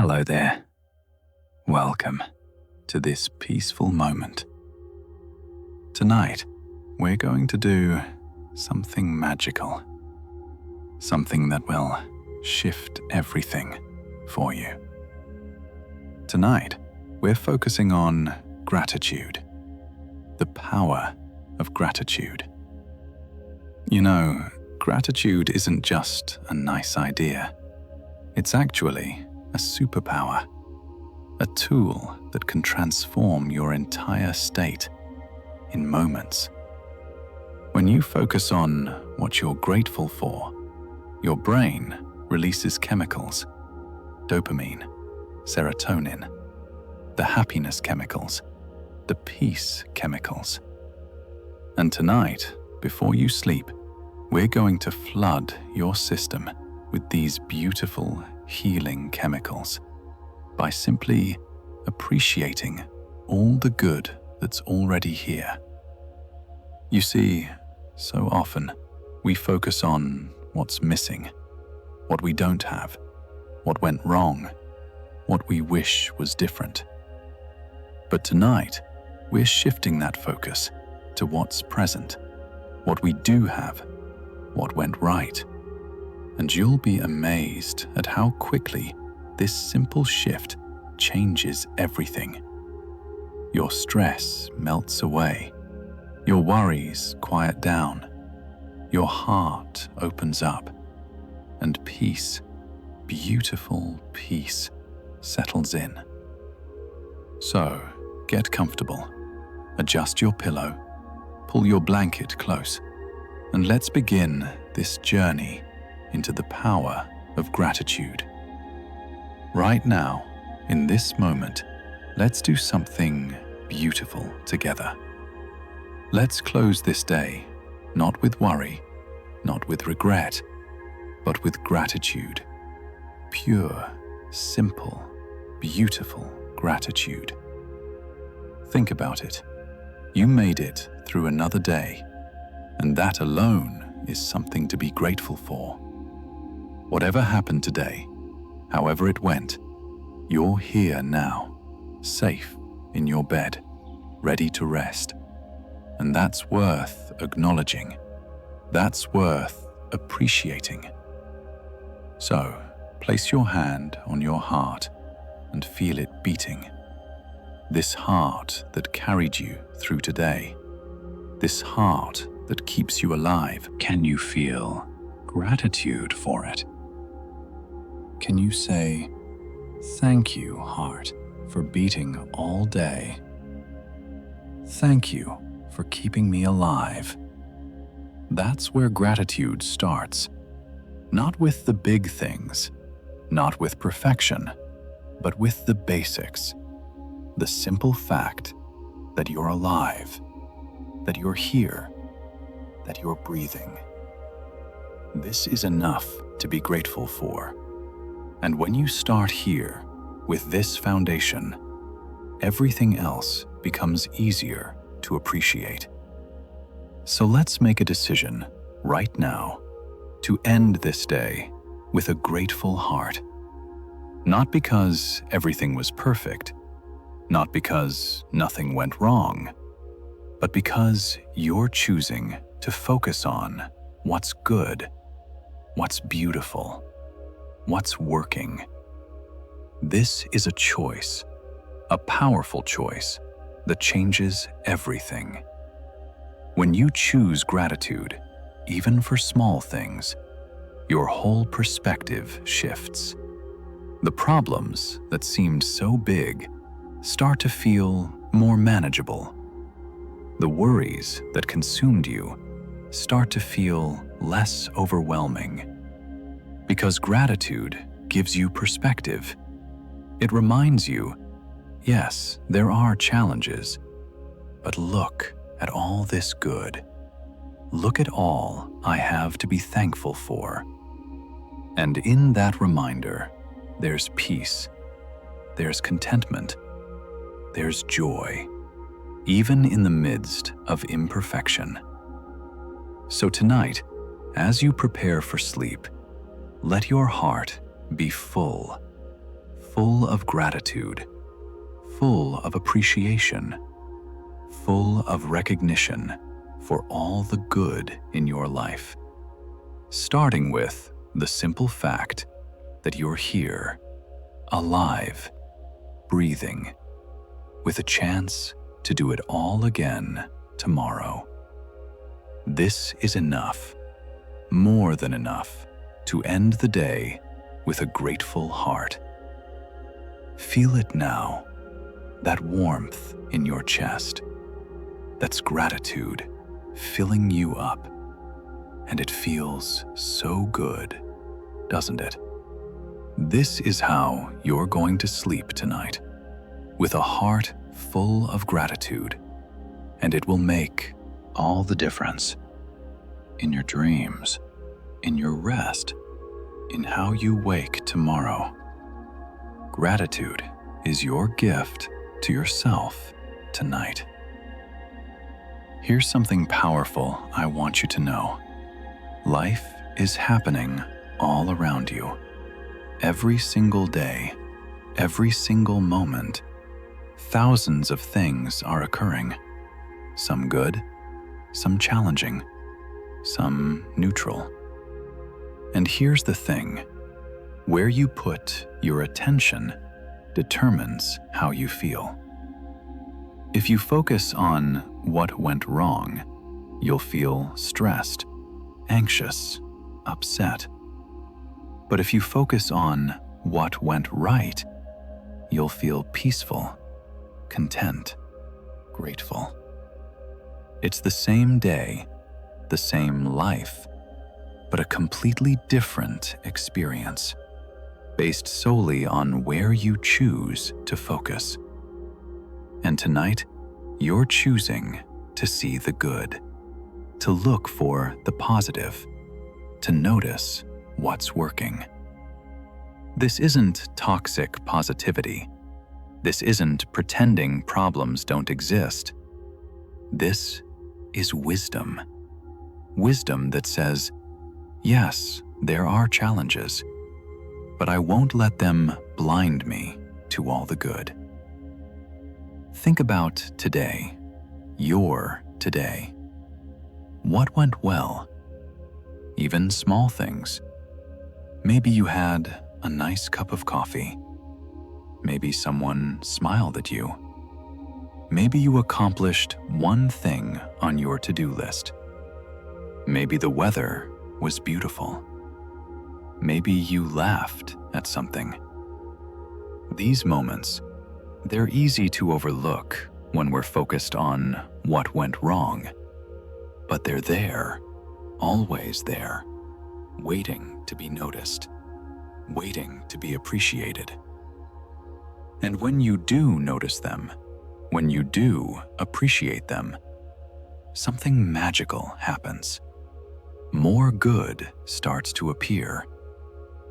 Hello there. Welcome to this peaceful moment. Tonight, we're going to do something magical. Something that will shift everything for you. Tonight, we're focusing on gratitude. The power of gratitude. You know, gratitude isn't just a nice idea. It's actually a superpower. A tool that can transform your entire state in moments. When you focus on what you're grateful for, your brain releases chemicals, dopamine, serotonin, the happiness chemicals, the peace chemicals. And tonight, before you sleep, we're going to flood your system with these beautiful, healing chemicals by simply appreciating all the good that's already here. You see, so often we focus on what's missing, what we don't have, what went wrong, what we wish was different. But tonight, we're shifting that focus to what's present, what we do have, what went right. And you'll be amazed at how quickly this simple shift changes everything. Your stress melts away, your worries quiet down, your heart opens up, and peace, beautiful peace, settles in. So, get comfortable, adjust your pillow, pull your blanket close, and let's begin this journey into the power of gratitude. Right now, in this moment, let's do something beautiful together. Let's close this day, not with worry, not with regret, but with gratitude. Pure, simple, beautiful gratitude. Think about it. You made it through another day, and that alone is something to be grateful for. Whatever happened today, however it went, you're here now, safe in your bed, ready to rest. And that's worth acknowledging. That's worth appreciating. So, place your hand on your heart and feel it beating. This heart that carried you through today. This heart that keeps you alive. Can you feel gratitude for it? Can you say, "Thank you, heart, for beating all day. Thank you for keeping me alive." That's where gratitude starts. Not with the big things, not with perfection, but with the basics. The simple fact that you're alive, that you're here, that you're breathing. This is enough to be grateful for. And when you start here, with this foundation, everything else becomes easier to appreciate. So let's make a decision right now to end this day with a grateful heart. Not because everything was perfect, not because nothing went wrong, but because you're choosing to focus on what's good, what's beautiful, what's working. This is a choice, a powerful choice that changes everything. When you choose gratitude, even for small things, your whole perspective shifts. The problems that seemed so big start to feel more manageable. The worries that consumed you start to feel less overwhelming. Because gratitude gives you perspective. It reminds you, yes, there are challenges, but look at all this good. Look at all I have to be thankful for. And in that reminder, there's peace, there's contentment, there's joy, even in the midst of imperfection. So tonight, as you prepare for sleep, let your heart be full full of gratitude, full of appreciation, full of recognition for all the good in your life. Starting with the simple fact that you're here, alive, breathing, with a chance to do it all again tomorrow. This is enough, more than enough, to end the day with a grateful heart. Feel it now, that warmth in your chest. That's gratitude filling you up. And it feels so good, doesn't it? This is how you're going to sleep tonight, with a heart full of gratitude, and it will make all the difference in your dreams, in your rest, in how you wake tomorrow. Gratitude is your gift to yourself tonight. Here's something powerful I want you to know. Life is happening all around you. Every single day, every single moment, thousands of things are occurring. Some good, some challenging, some neutral. And here's the thing, where you put your attention determines how you feel. If you focus on what went wrong, you'll feel stressed, anxious, upset. But if you focus on what went right, you'll feel peaceful, content, grateful. It's the same day, the same life, but a completely different experience, based solely on where you choose to focus. And tonight, you're choosing to see the good, to look for the positive, to notice what's working. This isn't toxic positivity. This isn't pretending problems don't exist. This is wisdom. Wisdom that says, yes, there are challenges, but I won't let them blind me to all the good. Think about today, your today. What went well? Even small things. Maybe you had a nice cup of coffee. Maybe someone smiled at you. Maybe you accomplished one thing on your to-do list. Maybe the weather was beautiful. Maybe you laughed at something. These moments, they're easy to overlook when we're focused on what went wrong, but they're there, always there, waiting to be noticed, waiting to be appreciated. And when you do notice them, when you do appreciate them, something magical happens. More good starts to appear,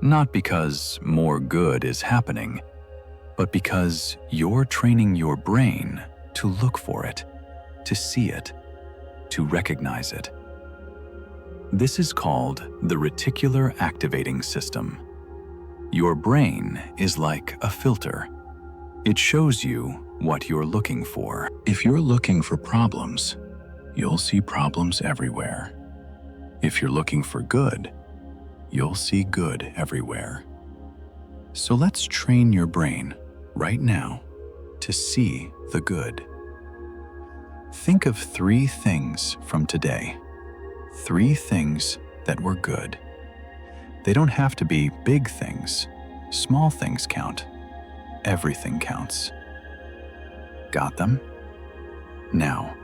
not because more good is happening, but because you're training your brain to look for it, to see it, to recognize it. This is called the reticular activating system. Your brain is like a filter. It shows you what you're looking for. If you're looking for problems, you'll see problems everywhere. If you're looking for good, you'll see good everywhere. So let's train your brain right now to see the good. Think of 3 things from today. 3 things that were good. They don't have to be big things. Small things count. Everything counts. Got them? Now,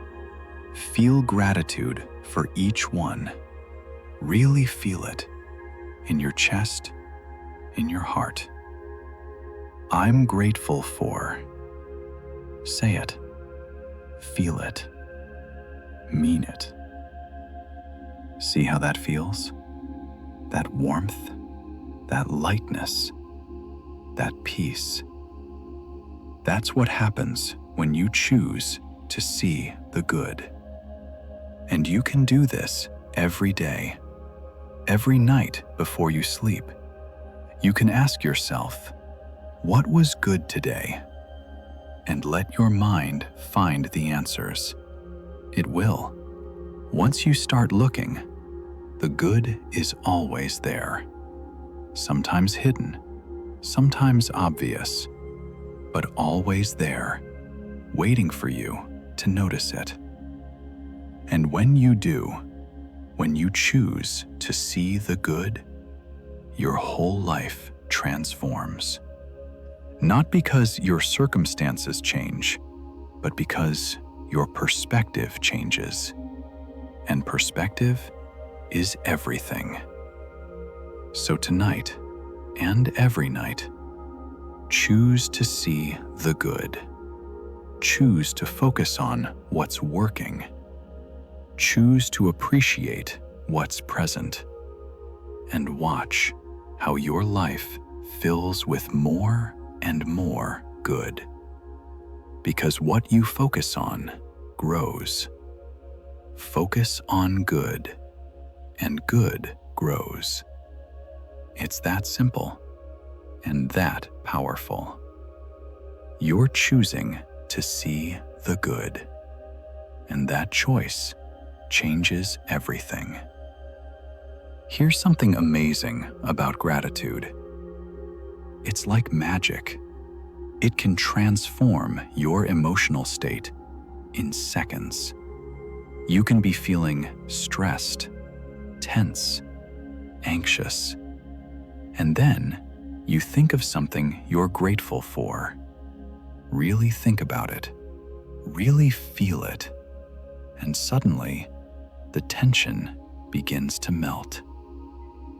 feel gratitude for each one. Really feel it in your chest, in your heart. I'm grateful for. Say it. Feel it. Mean it. See how that feels? That warmth, that lightness, that peace. That's what happens when you choose to see the good. And you can do this every day, every night before you sleep. You can ask yourself, What was good today? And let your mind find the answers. It will. Once you start looking, the good is always there. Sometimes hidden, sometimes obvious, but always there, waiting for you to notice it. And when you do, when you choose to see the good, your whole life transforms. Not because your circumstances change, but because your perspective changes. And perspective is everything. So tonight, and every night, choose to see the good. Choose to focus on what's working. Choose to appreciate what's present. And watch how your life fills with more and more good. Because what you focus on grows. Focus on good, and good grows. It's that simple and that powerful. You're choosing to see the good, and that choice changes everything. Here's something amazing about gratitude. It's like magic. It can transform your emotional state in seconds. You can be feeling stressed, tense, anxious, and then you think of something you're grateful for. Really think about it. Really feel it. And suddenly, the tension begins to melt.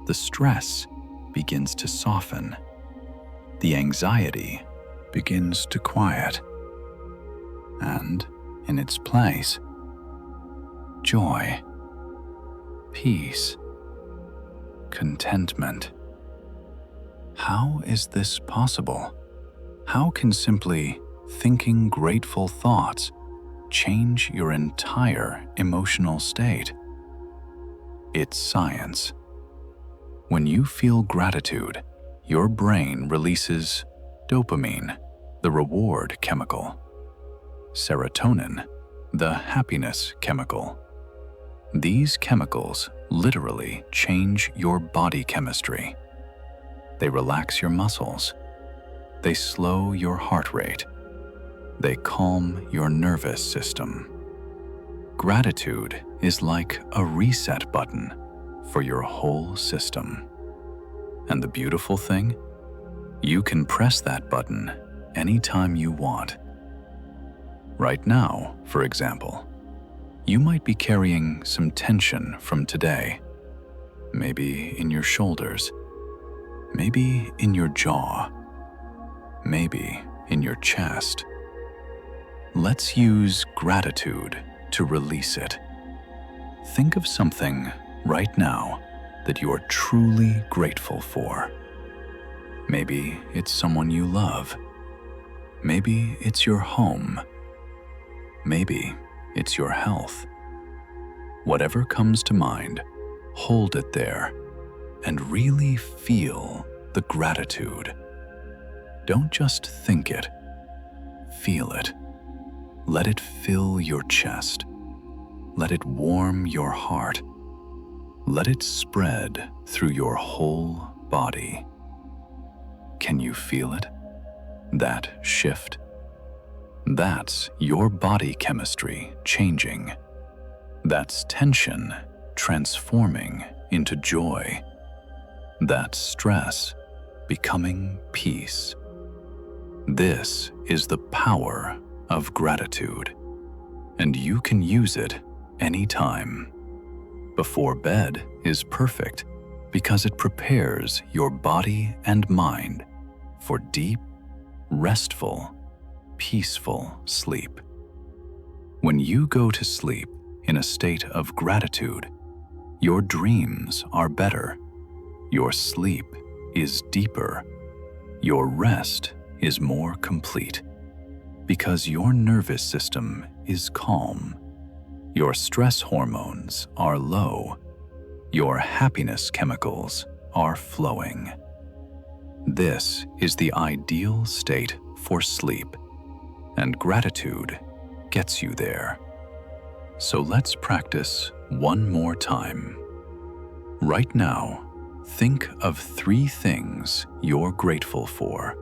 The stress begins to soften. The anxiety begins to quiet. And in its place, joy, peace, contentment. How is this possible? How can simply thinking grateful thoughts change your entire emotional state? It's science. When you feel gratitude, your brain releases dopamine, the reward chemical, serotonin, the happiness chemical. These chemicals literally change your body chemistry. They relax your muscles. They slow your heart rate. They calm your nervous system. Gratitude is like a reset button for your whole system. And the beautiful thing? You can press that button anytime you want. Right now, for example, you might be carrying some tension from today. Maybe in your shoulders, maybe in your jaw, maybe in your chest. Let's use gratitude to release it. Think of something right now that you are truly grateful for. Maybe it's someone you love. Maybe it's your home. Maybe it's your health. Whatever comes to mind, hold it there and really feel the gratitude. Don't just think it, feel it. Let it fill your chest. Let it warm your heart. Let it spread through your whole body. Can you feel it? That shift? That's your body chemistry changing. That's tension transforming into joy. That's stress becoming peace. This is the power of gratitude, and you can use it anytime. Before bed is perfect because it prepares your body and mind for deep, restful, peaceful sleep. When you go to sleep in a state of gratitude, your dreams are better, your sleep is deeper, your rest is more complete, because your nervous system is calm, your stress hormones are low, your happiness chemicals are flowing. This is the ideal state for sleep, and gratitude gets you there. So let's practice one more time. Right now, think of 3 things you're grateful for.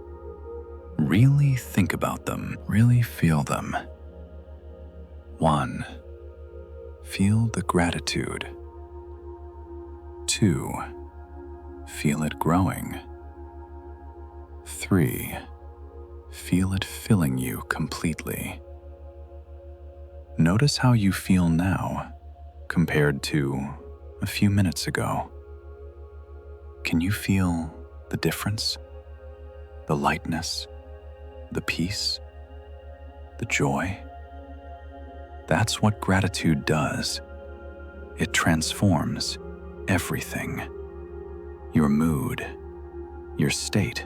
Really think about them, really feel them. 1. Feel the gratitude. 2. Feel it growing. 3. Feel it filling you completely. Notice how you feel now compared to a few minutes ago. Can you feel the difference? The lightness, the peace, the joy? That's what gratitude does. It transforms everything. Your mood, your state,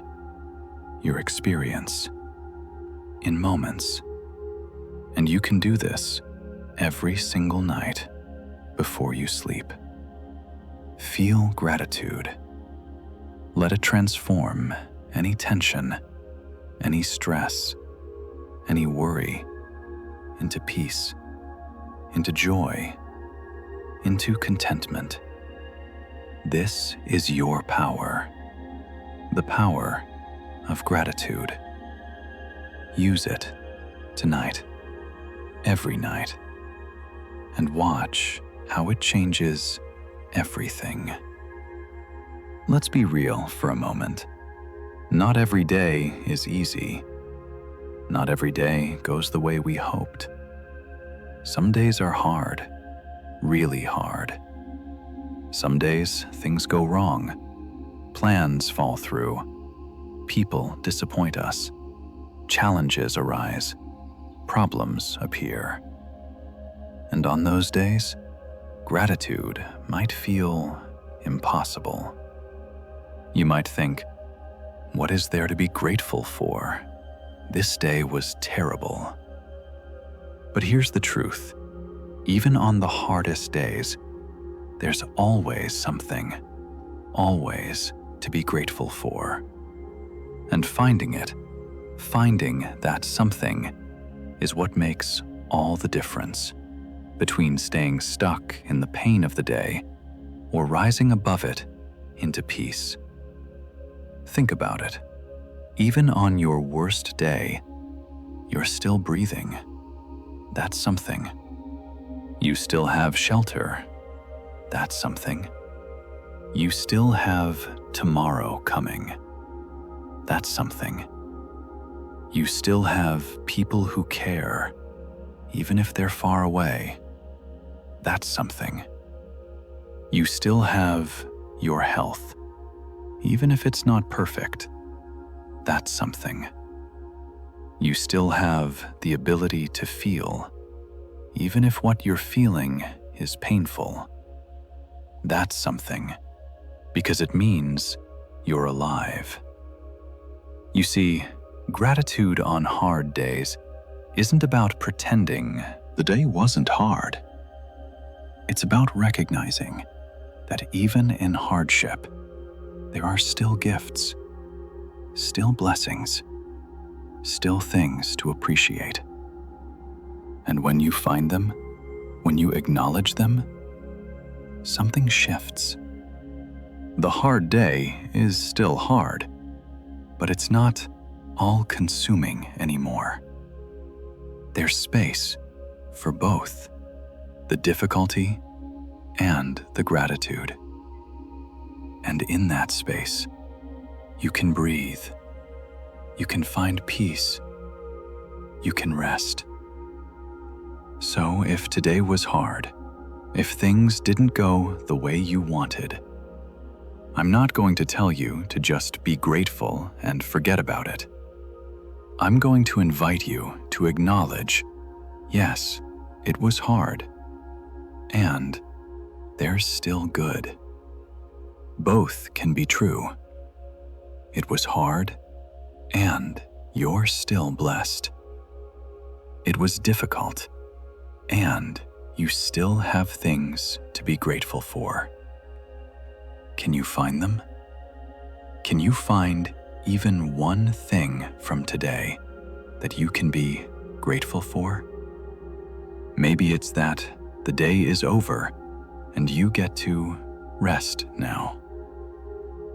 your experience, in moments. And you can do this every single night before you sleep. Feel gratitude. Let it transform any tension, any stress, any worry into peace, into joy, into contentment. This is your power, the power of gratitude. Use it tonight, every night, and watch how it changes everything. Let's be real for a moment. Not every day is easy. Not every day goes the way we hoped. Some days are hard, really hard. Some days things go wrong. Plans fall through. People disappoint us. Challenges arise. Problems appear. And on those days, gratitude might feel impossible. You might think, what is there to be grateful for? This day was terrible. But here's the truth. Even on the hardest days, there's always something, always to be grateful for. And finding that something, is what makes all the difference between staying stuck in the pain of the day or rising above it into peace. Think about it. Even on your worst day, you're still breathing. That's something. You still have shelter. That's something. You still have tomorrow coming. That's something. You still have people who care, even if they're far away. That's something. You still have your health, even if it's not perfect. That's something. You still have the ability to feel, even if what you're feeling is painful. That's something, because it means you're alive. You see, gratitude on hard days isn't about pretending the day wasn't hard. It's about recognizing that even in hardship, there are still gifts, still blessings, still things to appreciate. And when you find them, when you acknowledge them, something shifts. The hard day is still hard, but it's not all-consuming anymore. There's space for both the difficulty and the gratitude. And in that space, you can breathe. You can find peace. You can rest. So if today was hard, if things didn't go the way you wanted, I'm not going to tell you to just be grateful and forget about it. I'm going to invite you to acknowledge, yes, it was hard, and there's still good. Both can be true. It was hard, and you're still blessed. It was difficult, and you still have things to be grateful for. Can you find them? Can you find even one thing from today that you can be grateful for? Maybe it's that the day is over and you get to rest now.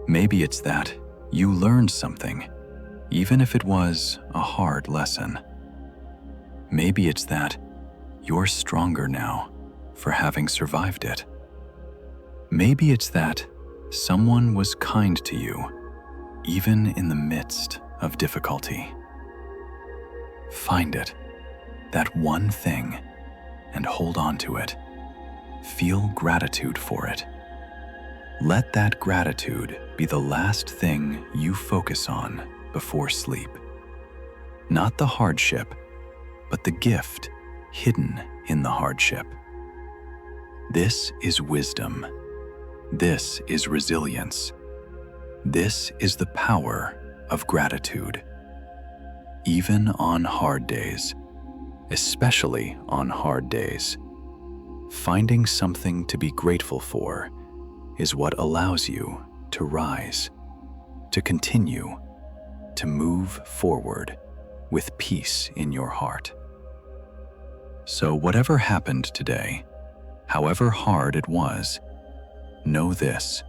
Maybe it's that you learned something, even if it was a hard lesson. Maybe it's that you're stronger now for having survived it. Maybe it's that someone was kind to you, even in the midst of difficulty. Find it, that one thing, and hold on to it. Feel gratitude for it. Let that gratitude be the last thing you focus on before sleep. Not the hardship, but the gift hidden in the hardship. This is wisdom. This is resilience. This is the power of gratitude. Even on hard days, especially on hard days, finding something to be grateful for is what allows you to rise, to continue, to move forward with peace in your heart. So whatever happened today, however hard it was, know this: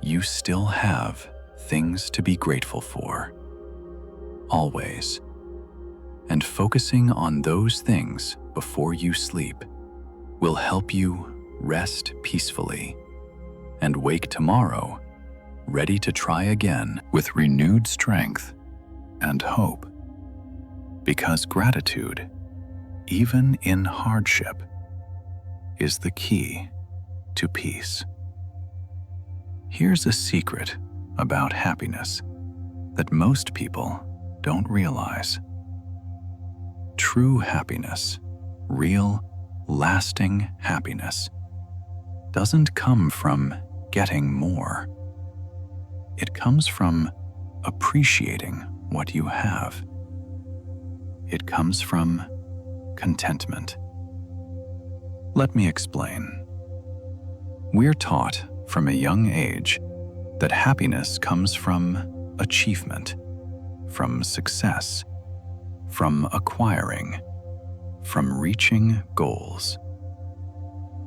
you still have things to be grateful for, always. And focusing on those things before you sleep will help you rest peacefully and wake tomorrow ready to try again with renewed strength and hope. Because gratitude, even in hardship, is the key to peace. Here's a secret about happiness that most people don't realize. True happiness, real, lasting happiness, doesn't come from getting more. It comes from appreciating what you have. It comes from contentment. Let me explain. We're taught from a young age that happiness comes from achievement, from success, from acquiring, from reaching goals.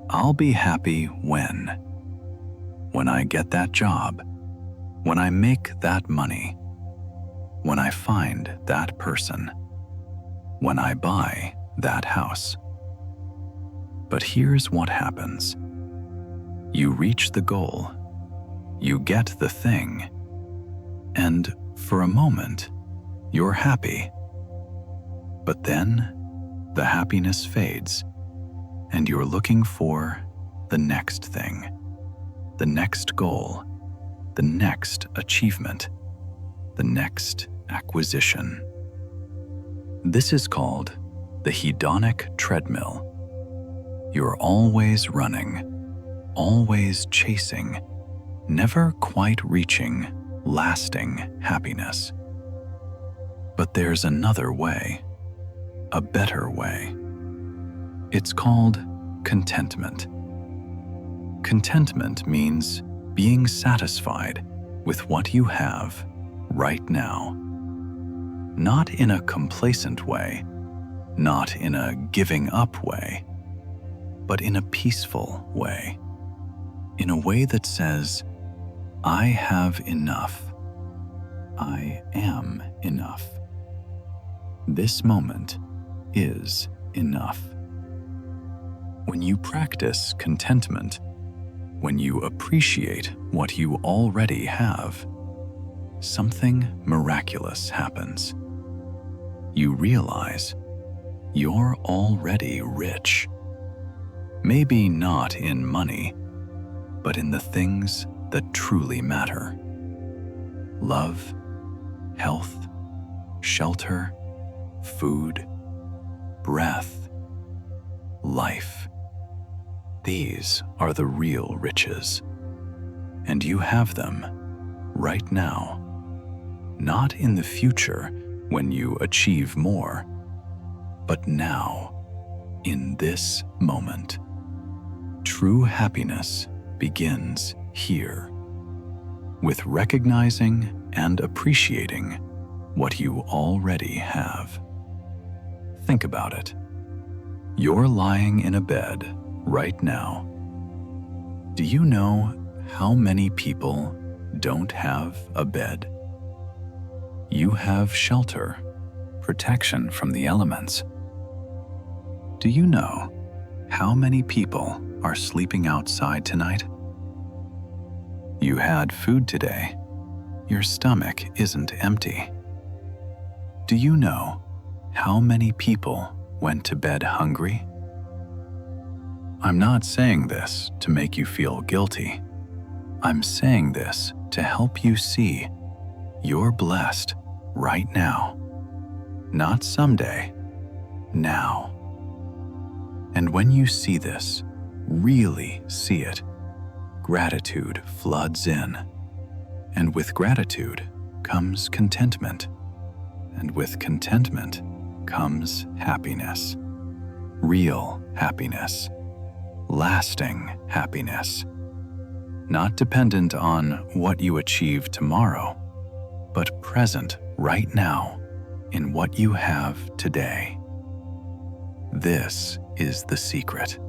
I'll be happy when I get that job, when I make that money, when I find that person, when I buy that house. But here's what happens. You reach the goal, you get the thing, and for a moment, you're happy. But then, the happiness fades, and you're looking for the next thing, the next goal, the next achievement, the next acquisition. This is called the hedonic treadmill. You're always running, always chasing, never quite reaching lasting happiness. But there's another way, a better way. It's called contentment. Contentment means being satisfied with what you have right now. Not in a complacent way, not in a giving up way, but in a peaceful way. In a way that says, I have enough. I am enough. This moment is enough. When you practice contentment, when you appreciate what you already have, something miraculous happens. You realize you're already rich. Maybe not in money, but in the things that truly matter. Love, health, shelter, food, breath, life. These are the real riches, and you have them right now, not in the future when you achieve more, but now, in this moment. True happiness begins here, with recognizing and appreciating what you already have. Think about it. You're lying in a bed right now. Do you know how many people don't have a bed? You have shelter, protection from the elements. Do you know how many people are sleeping outside tonight? You had food today. Your stomach isn't empty. Do you know how many people went to bed hungry? I'm not saying this to make you feel guilty. I'm saying this to help you see you're blessed right now. Not someday, now. And when you see this, really see it, gratitude floods in. And with gratitude comes contentment. And with contentment comes happiness. Real happiness. Lasting happiness. Not dependent on what you achieve tomorrow, but present right now in what you have today. This is the secret.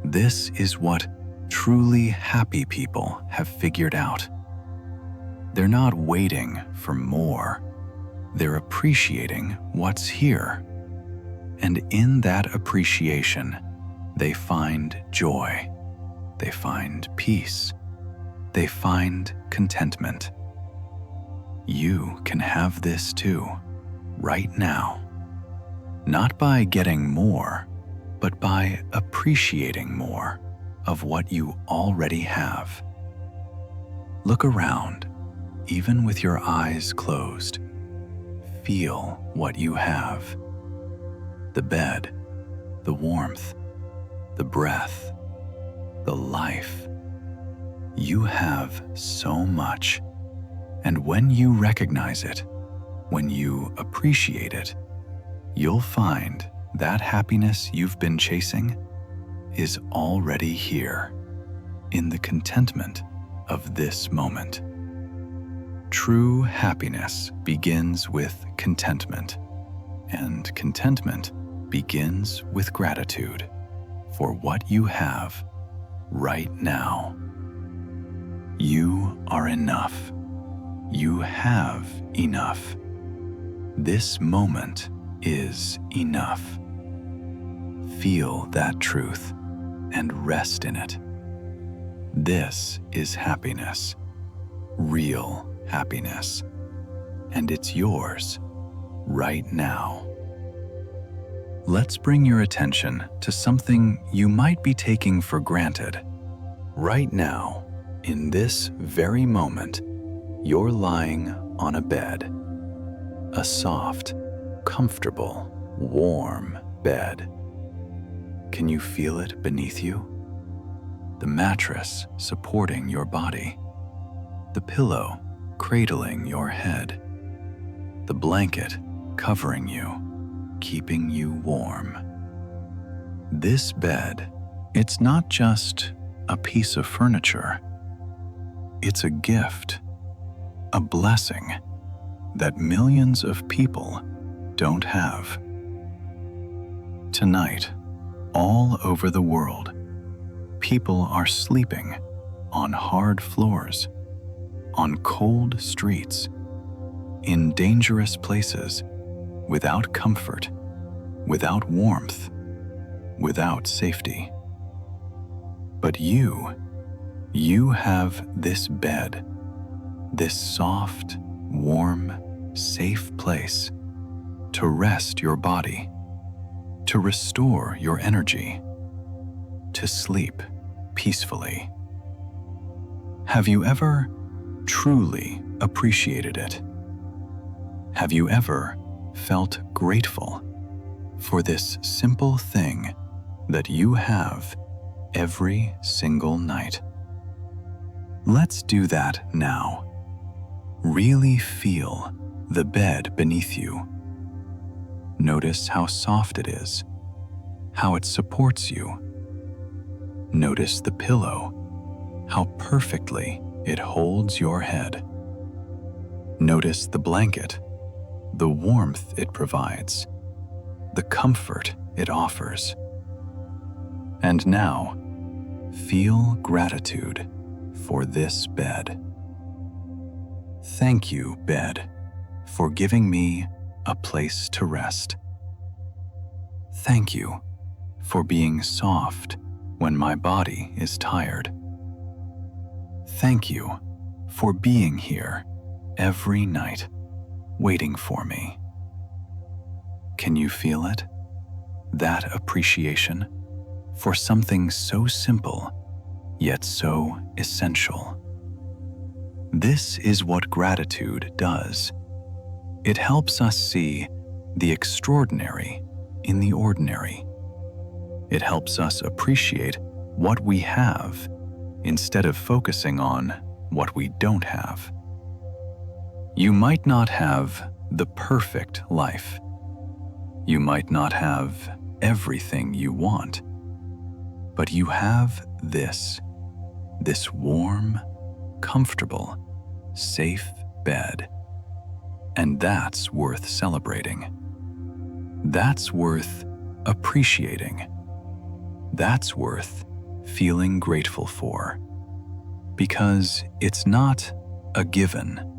This is what truly happy people have figured out. They're not waiting for more. They're appreciating what's here. And in that appreciation, they find joy. They find peace. They find contentment. You can have this too, right now. Not by getting more, but by appreciating more of what you already have. Look around, even with your eyes closed. Feel what you have. The bed, the warmth, the breath, the life. You have so much. And when you recognize it, when you appreciate it, you'll find that happiness you've been chasing is already here, in the contentment of this moment. True happiness begins with contentment, and contentment begins with gratitude for what you have right now. You are enough. You have enough. This moment is enough. Feel that truth and rest in it. This is happiness, real happiness, and it's yours right now. Let's bring your attention to something you might be taking for granted. Right now, in this very moment, you're lying on a bed. A soft, comfortable, warm bed. Can you feel it beneath you? The mattress supporting your body. The pillow cradling your head. The blanket covering you, keeping you warm. This bed, it's not just a piece of furniture. It's a gift, a blessing that millions of people don't have. Tonight, all over the world, people are sleeping on hard floors, on cold streets, in dangerous places, without comfort, without warmth, without safety. But you have this bed, this soft, warm, safe place to rest your body, to restore your energy, to sleep peacefully. Have you ever truly appreciated it? Have you ever felt grateful for this simple thing that you have every single night? Let's do that now. Really feel the bed beneath you. Notice how soft it is, how it supports you. Notice the pillow, how perfectly it holds your head. Notice the blanket, the warmth it provides, the comfort it offers. And now, feel gratitude for this bed. Thank you, bed, for giving me a place to rest. Thank you for being soft when my body is tired. Thank you for being here every night, waiting for me. Can you feel it? That appreciation for something so simple, yet so essential. This is what gratitude does. It helps us see the extraordinary in the ordinary. It helps us appreciate what we have instead of focusing on what we don't have. You might not have the perfect life. You might not have everything you want, but you have this warm, comfortable, safe bed. And that's worth celebrating. That's worth appreciating. That's worth feeling grateful for. Because it's not a given.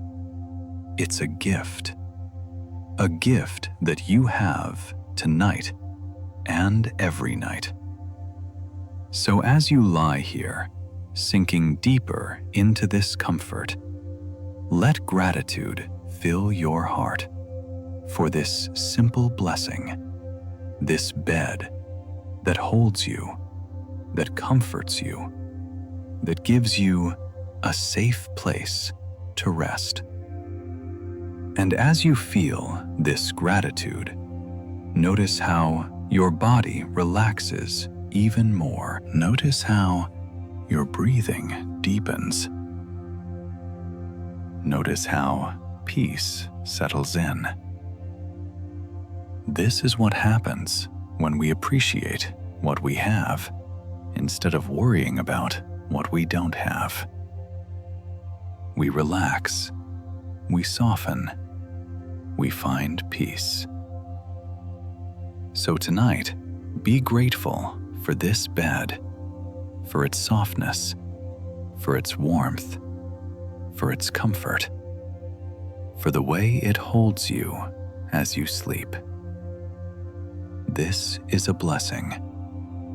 It's a gift. A gift that you have tonight and every night. So as you lie here, sinking deeper into this comfort, let gratitude fill your heart for this simple blessing, this bed that holds you, that comforts you, that gives you a safe place to rest. And as you feel this gratitude, notice how your body relaxes even more. Notice how your breathing deepens. Notice how peace settles in. This is what happens when we appreciate what we have instead of worrying about what we don't have. We relax, we soften, we find peace. So tonight, be grateful for this bed, for its softness, for its warmth, for its comfort, for the way it holds you as you sleep. This is a blessing,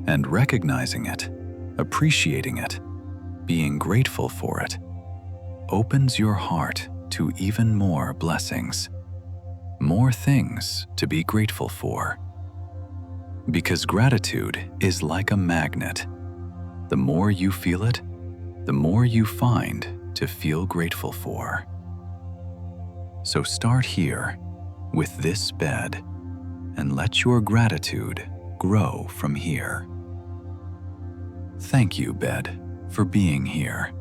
and recognizing it, appreciating it, being grateful for it, opens your heart to even more blessings, more things to be grateful for. Because gratitude is like a magnet. The more you feel it, the more you find to feel grateful for. So start here with this bed and let your gratitude grow from here. Thank you, bed, for being here,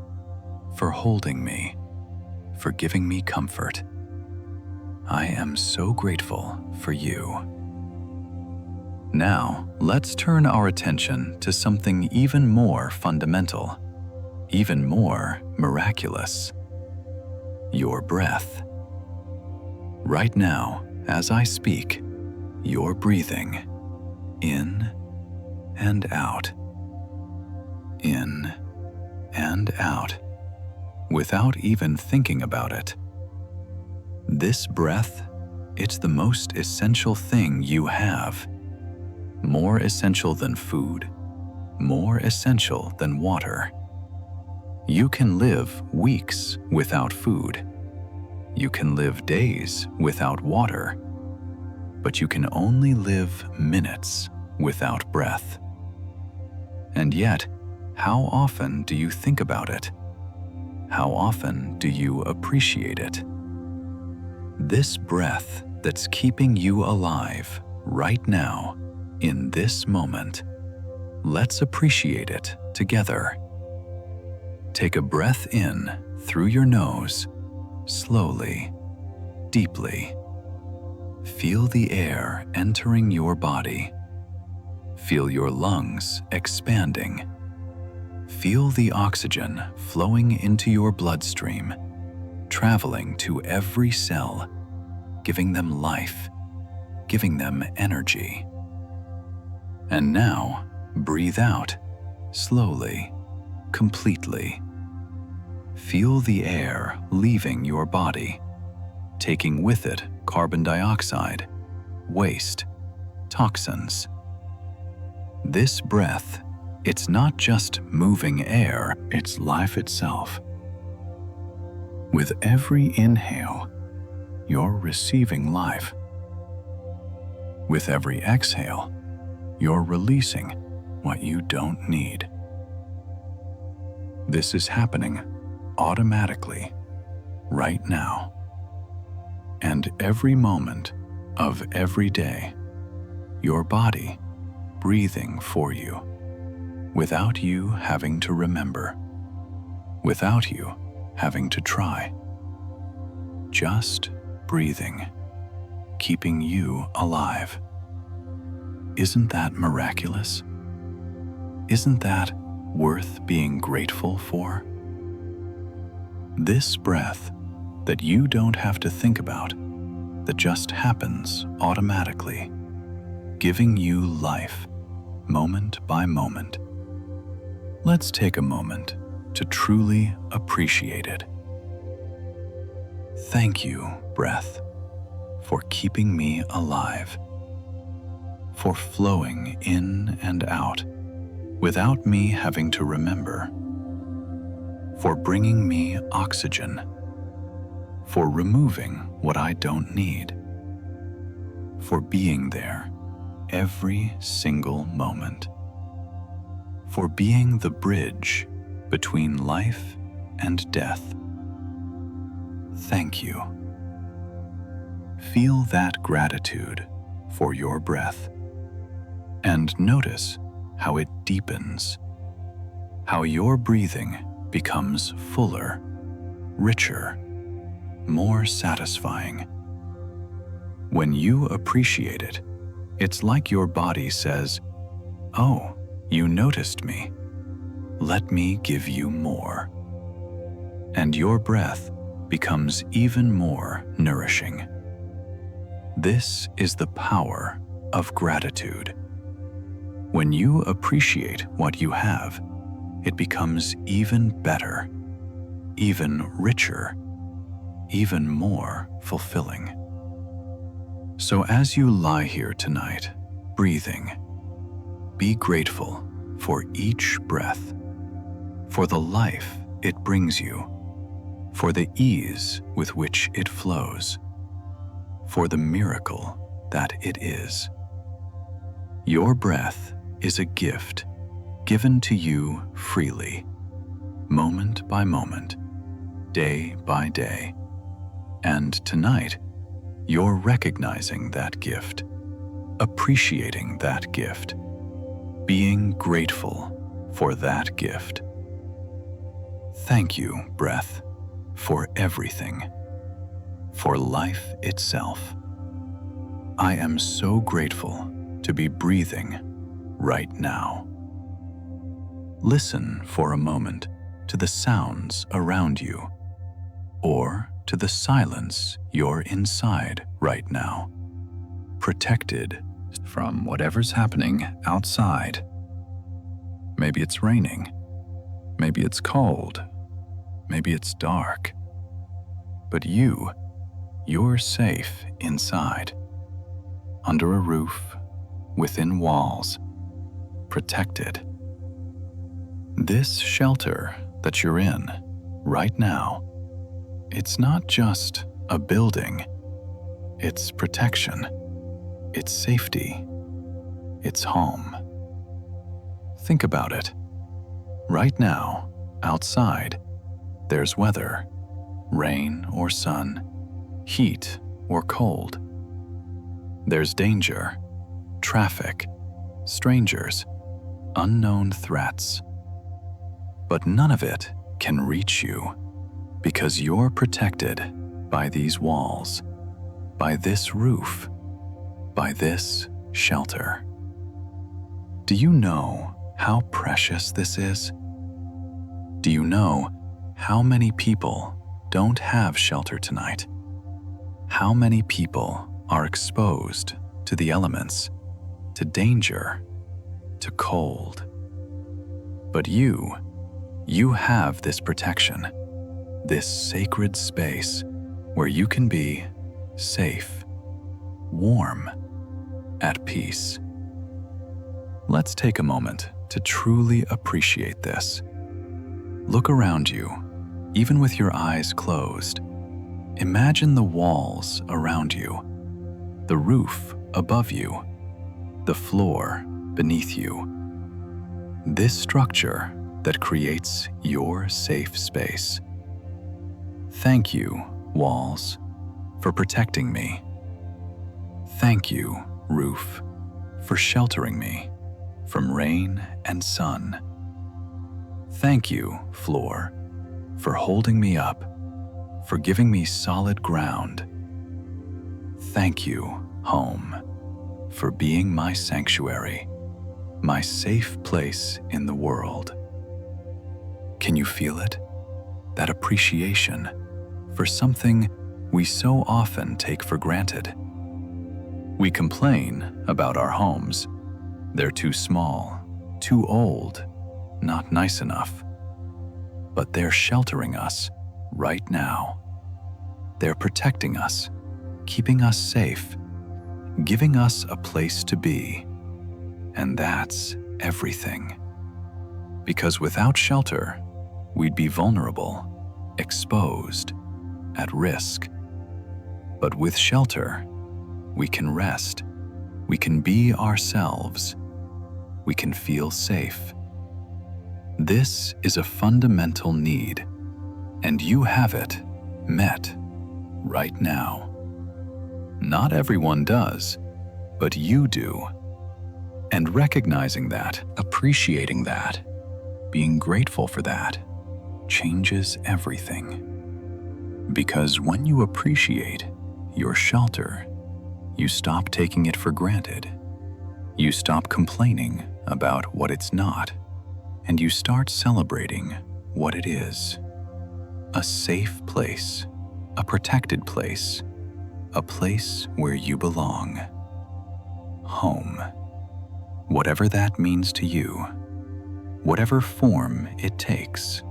for holding me, for giving me comfort. I am so grateful for you. Now, let's turn our attention to something even more fundamental, even more miraculous. Your breath. Right now, as I speak, you're breathing in and out, in and out, without even thinking about it. This breath, it's the most essential thing you have. More essential than food, more essential than water. You can live weeks without food. You can live days without water. But you can only live minutes without breath. And yet, how often do you think about it? How often do you appreciate it? This breath that's keeping you alive right now, in this moment, let's appreciate it together. Take a breath in through your nose, slowly, deeply. Feel the air entering your body. Feel your lungs expanding. Feel the oxygen flowing into your bloodstream, traveling to every cell, giving them life, giving them energy. And now, breathe out, slowly, completely. Feel the air leaving your body, taking with it carbon dioxide, waste, toxins. This breath, it's not just moving air, it's life itself. With every inhale, you're receiving life. With every exhale, you're releasing what you don't need. This is happening automatically, right now. And every moment of every day, your body breathing for you, without you having to remember, without you having to try. Just breathing, keeping you alive. Isn't that miraculous? Isn't that worth being grateful for? This breath that you don't have to think about, that just happens automatically, giving you life, moment by moment. Let's take a moment to truly appreciate it. Thank you, breath, for keeping me alive, for flowing in and out without me having to remember, for bringing me oxygen, for removing what I don't need, for being there every single moment, for being the bridge between life and death. Thank you. Feel that gratitude for your breath, and notice how it deepens, how your breathing becomes fuller, richer, more satisfying. When you appreciate it, it's like your body says, "Oh, you noticed me. Let me give you more." And your breath becomes even more nourishing. This is the power of gratitude. When you appreciate what you have, it becomes even better, even richer, even more fulfilling. So as you lie here tonight, breathing, be grateful for each breath, for the life it brings you, for the ease with which it flows, for the miracle that it is. Your breath is a gift given to you freely, moment by moment, day by day. And tonight, you're recognizing that gift, appreciating that gift, being grateful for that gift. Thank you, breath, for everything, for life itself. I am so grateful to be breathing right now. Listen for a moment to the sounds around you, or to the silence you're inside right now, protected from whatever's happening outside. Maybe it's raining, maybe it's cold, maybe it's dark, but you're safe inside, under a roof, within walls, protected. This shelter that you're in right now, it's not just a building. It's protection. It's safety. It's home. Think about it. Right now, outside, there's weather, rain or sun, heat or cold. There's danger, traffic, strangers, unknown threats. But none of it can reach you because you're protected by these walls, by this roof, by this shelter. Do you know how precious this is? Do you know how many people don't have shelter tonight? How many people are exposed to the elements, to danger, to cold? But you have this protection, this sacred space where you can be safe, warm, at peace. Let's take a moment to truly appreciate this. Look around you, even with your eyes closed. Imagine the walls around you, the roof above you, the floor beneath you. This structure that creates your safe space. Thank you, walls, for protecting me. Thank you, roof, for sheltering me from rain and sun. Thank you, floor, for holding me up, for giving me solid ground. Thank you, home, for being my sanctuary, my safe place in the world. Can you feel it? That appreciation for something we so often take for granted. We complain about our homes. They're too small, too old, not nice enough. But they're sheltering us right now. They're protecting us, keeping us safe, giving us a place to be. And that's everything. Because without shelter, we'd be vulnerable, exposed, at risk. But with shelter, we can rest, we can be ourselves, we can feel safe. This is a fundamental need, and you have it met right now. Not everyone does, but you do. And recognizing that, appreciating that, being grateful for that, changes everything. Because when you appreciate your shelter, you stop taking it for granted. You stop complaining about what it's not, and you start celebrating what it is. A safe place, a protected place, a place where you belong. Home. Whatever that means to you, whatever form it takes,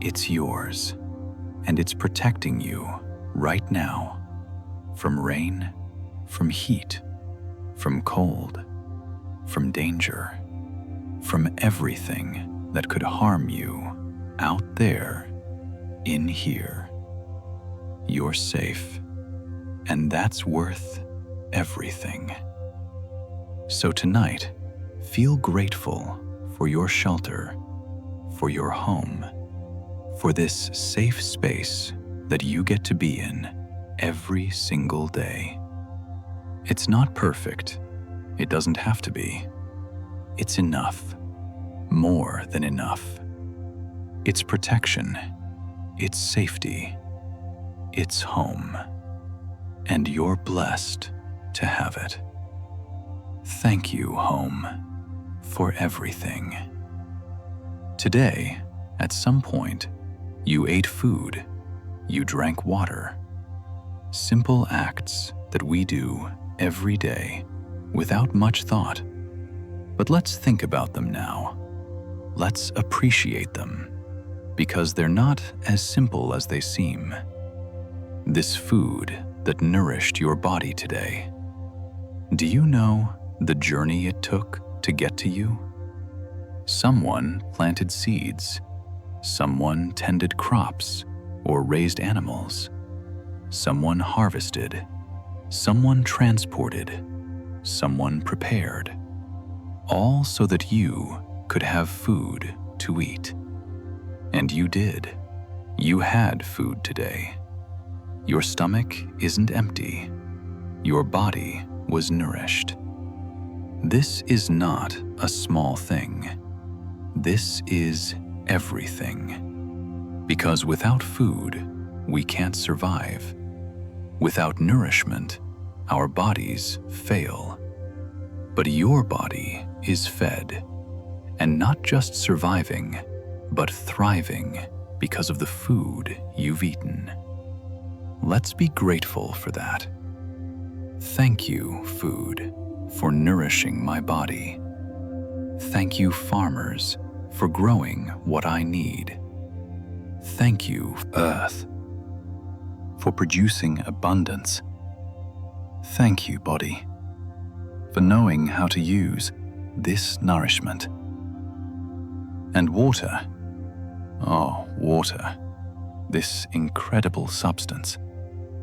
it's yours, and it's protecting you right now from rain, from heat, from cold, from danger, from everything that could harm you out there, in here. You're safe, and that's worth everything. So tonight, feel grateful for your shelter, for your home, for this safe space that you get to be in every single day. It's not perfect. It doesn't have to be. It's enough, more than enough. It's protection, it's safety, it's home, and you're blessed to have it. Thank you, home, for everything. Today, at some point, you ate food, you drank water. Simple acts that we do every day without much thought. But let's think about them now. Let's appreciate them, because they're not as simple as they seem. This food that nourished your body today, do you know the journey it took to get to you? Someone planted seeds, someone tended crops or raised animals, someone harvested, someone transported, someone prepared, all so that you could have food to eat. And you did. You had food today. Your stomach isn't empty. Your body was nourished. This is not a small thing. This is everything. Because without food, we can't survive. Without nourishment, our bodies fail. But your body is fed, and not just surviving, but thriving, because of the food you've eaten. Let's be grateful for that. Thank you, food, for nourishing my body. Thank you, farmers, for growing what I need. Thank you, Earth, for producing abundance. Thank you, body, for knowing how to use this nourishment. And water, oh, water, this incredible substance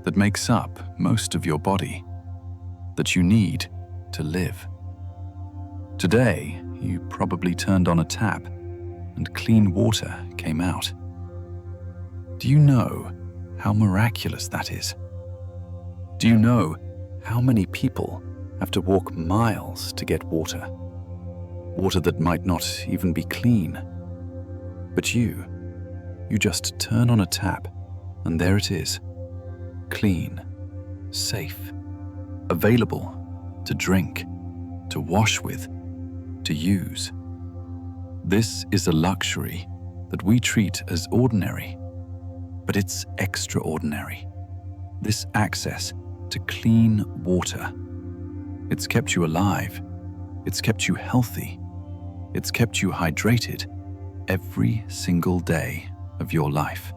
that makes up most of your body, that you need to live. Today, you probably turned on a tap and clean water came out. Do you know how miraculous that is? Do you know how many people have to walk miles to get water? Water that might not even be clean. But you just turn on a tap and there it is. Clean, safe, available to drink, to wash with, to use. This is a luxury that we treat as ordinary, but it's extraordinary. This access to clean water. It's kept you alive. It's kept you healthy. It's kept you hydrated every single day of your life.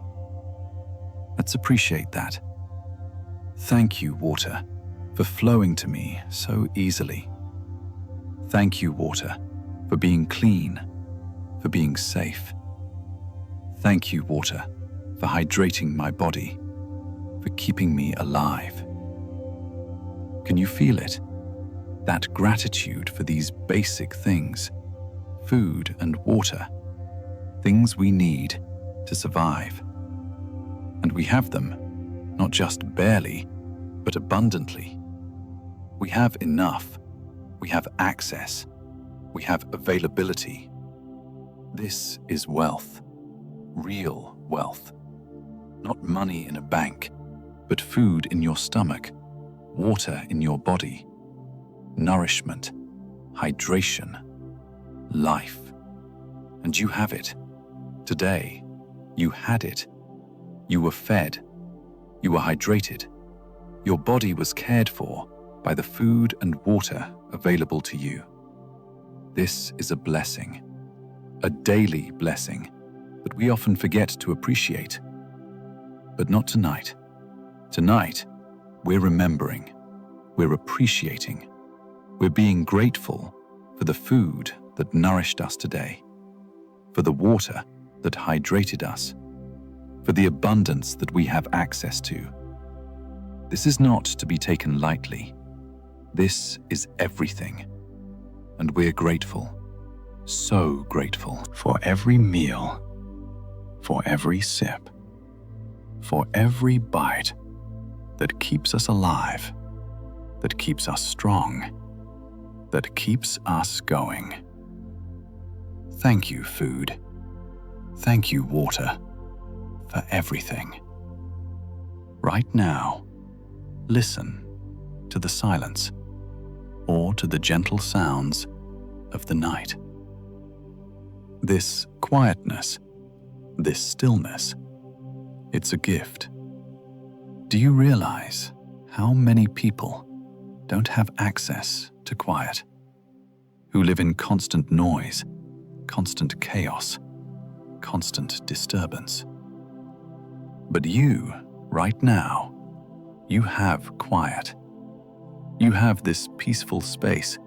Let's appreciate that. Thank you, water, for flowing to me so easily. Thank you, water, for being clean, for being safe. Thank you, water, for hydrating my body, for keeping me alive. Can you feel it? That gratitude for these basic things, food and water, things we need to survive. And we have them, not just barely, but abundantly. We have enough. We have access. We have availability. This is wealth, real wealth. Not money in a bank, but food in your stomach, water in your body, nourishment, hydration, life. And you have it. Today, you had it. You were fed. You were hydrated. Your body was cared for by the food and water available to you. This is a blessing, a daily blessing that we often forget to appreciate. But not tonight. Tonight, we're remembering, we're appreciating, we're being grateful for the food that nourished us today, for the water that hydrated us, for the abundance that we have access to. This is not to be taken lightly. This is everything. And we're grateful, so grateful for every meal, for every sip, for every bite that keeps us alive, that keeps us strong, that keeps us going. Thank you, food. Thank you, water, for everything. Right now, listen to the silence or to the gentle sounds of the night. This quietness, this stillness, it's a gift. Do you realize how many people don't have access to quiet, who live in constant noise, constant chaos, constant disturbance? But you, right now, you have quiet. You have this peaceful space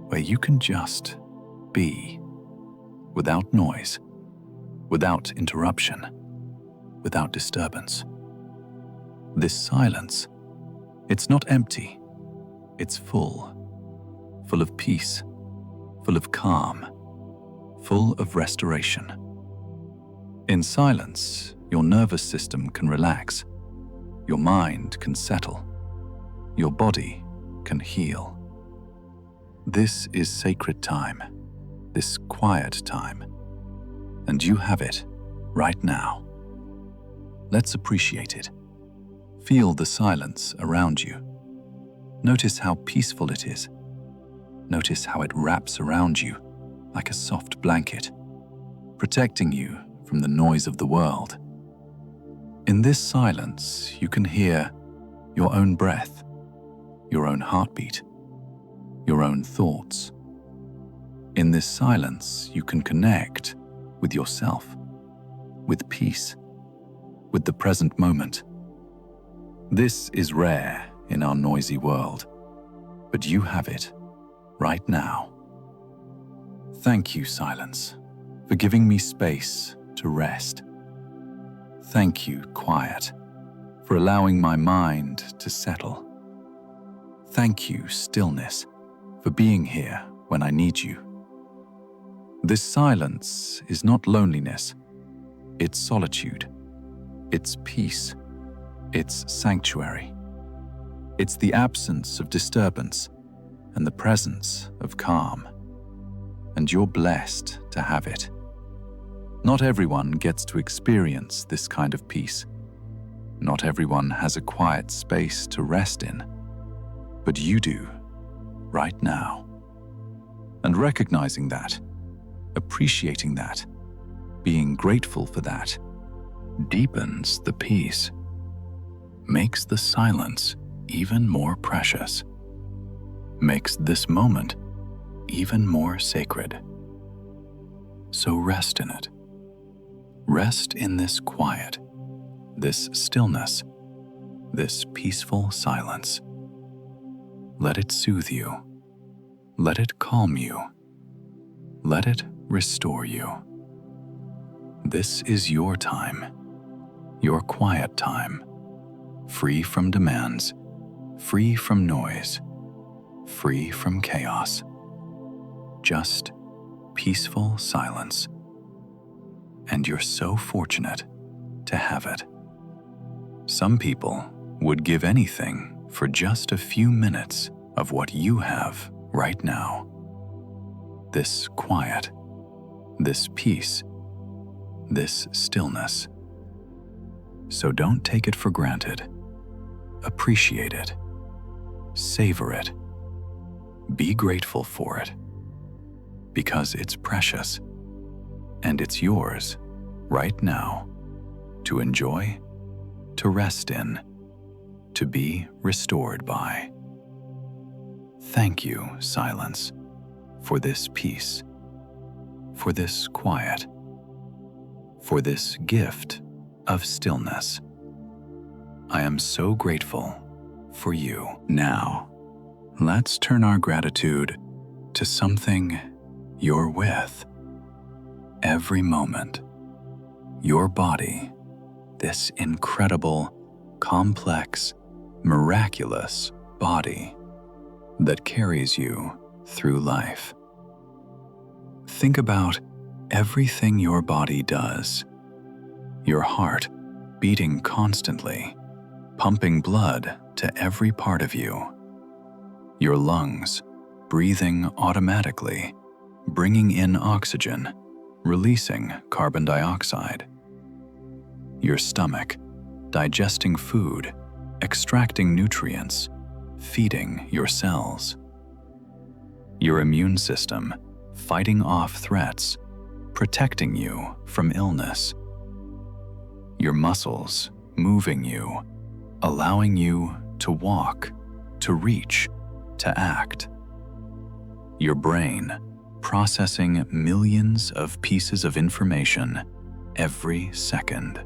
where you can just be, without noise, without interruption, without disturbance. This silence, it's not empty, it's full of peace, full of calm, full of restoration. In silence, your nervous system can relax, your mind can settle, your body can heal. This is sacred time, this quiet time, and you have it right now. Let's appreciate it. Feel the silence around you. Notice how peaceful it is. Notice how it wraps around you like a soft blanket, protecting you from the noise of the world. In this silence, you can hear your own breath, your own heartbeat, your own thoughts. In this silence, you can connect with yourself, with peace, with the present moment. This is rare in our noisy world, but you have it right now. Thank you, silence, for giving me space to rest. Thank you, quiet, for allowing my mind to settle. Thank you, stillness, for being here when I need you. This silence is not loneliness, it's solitude, it's peace, it's sanctuary. It's the absence of disturbance and the presence of calm. And you're blessed to have it. Not everyone gets to experience this kind of peace. Not everyone has a quiet space to rest in. But you do, right now. And recognizing that, appreciating that, being grateful for that, deepens the peace, makes the silence even more precious, makes this moment even more sacred. So rest in it. Rest in this quiet, this stillness, this peaceful silence. Let it soothe you. Let it calm you. Let it restore you. This is your time, your quiet time, free from demands, free from noise, free from chaos. Just peaceful silence. And you're so fortunate to have it. Some people would give anything for just a few minutes of what you have right now. This quiet, this peace, this stillness. So don't take it for granted. Appreciate it. Savor it. Be grateful for it. Because it's precious, and it's yours right now to enjoy, to rest in, to be restored by. Thank you, silence, for this peace, for this quiet, for this gift of stillness. I am so grateful for you. Now, let's turn our gratitude to something you're with. Every moment, your body, this incredible, complex, miraculous body that carries you through life. Think about everything your body does. Your heart beating constantly, pumping blood to every part of you. Your lungs breathing automatically, bringing in oxygen, releasing carbon dioxide. Your stomach digesting food, extracting nutrients, feeding your cells. Your immune system fighting off threats, protecting you from illness. Your muscles moving you, allowing you to walk, to reach, to act. Your brain processing millions of pieces of information every second.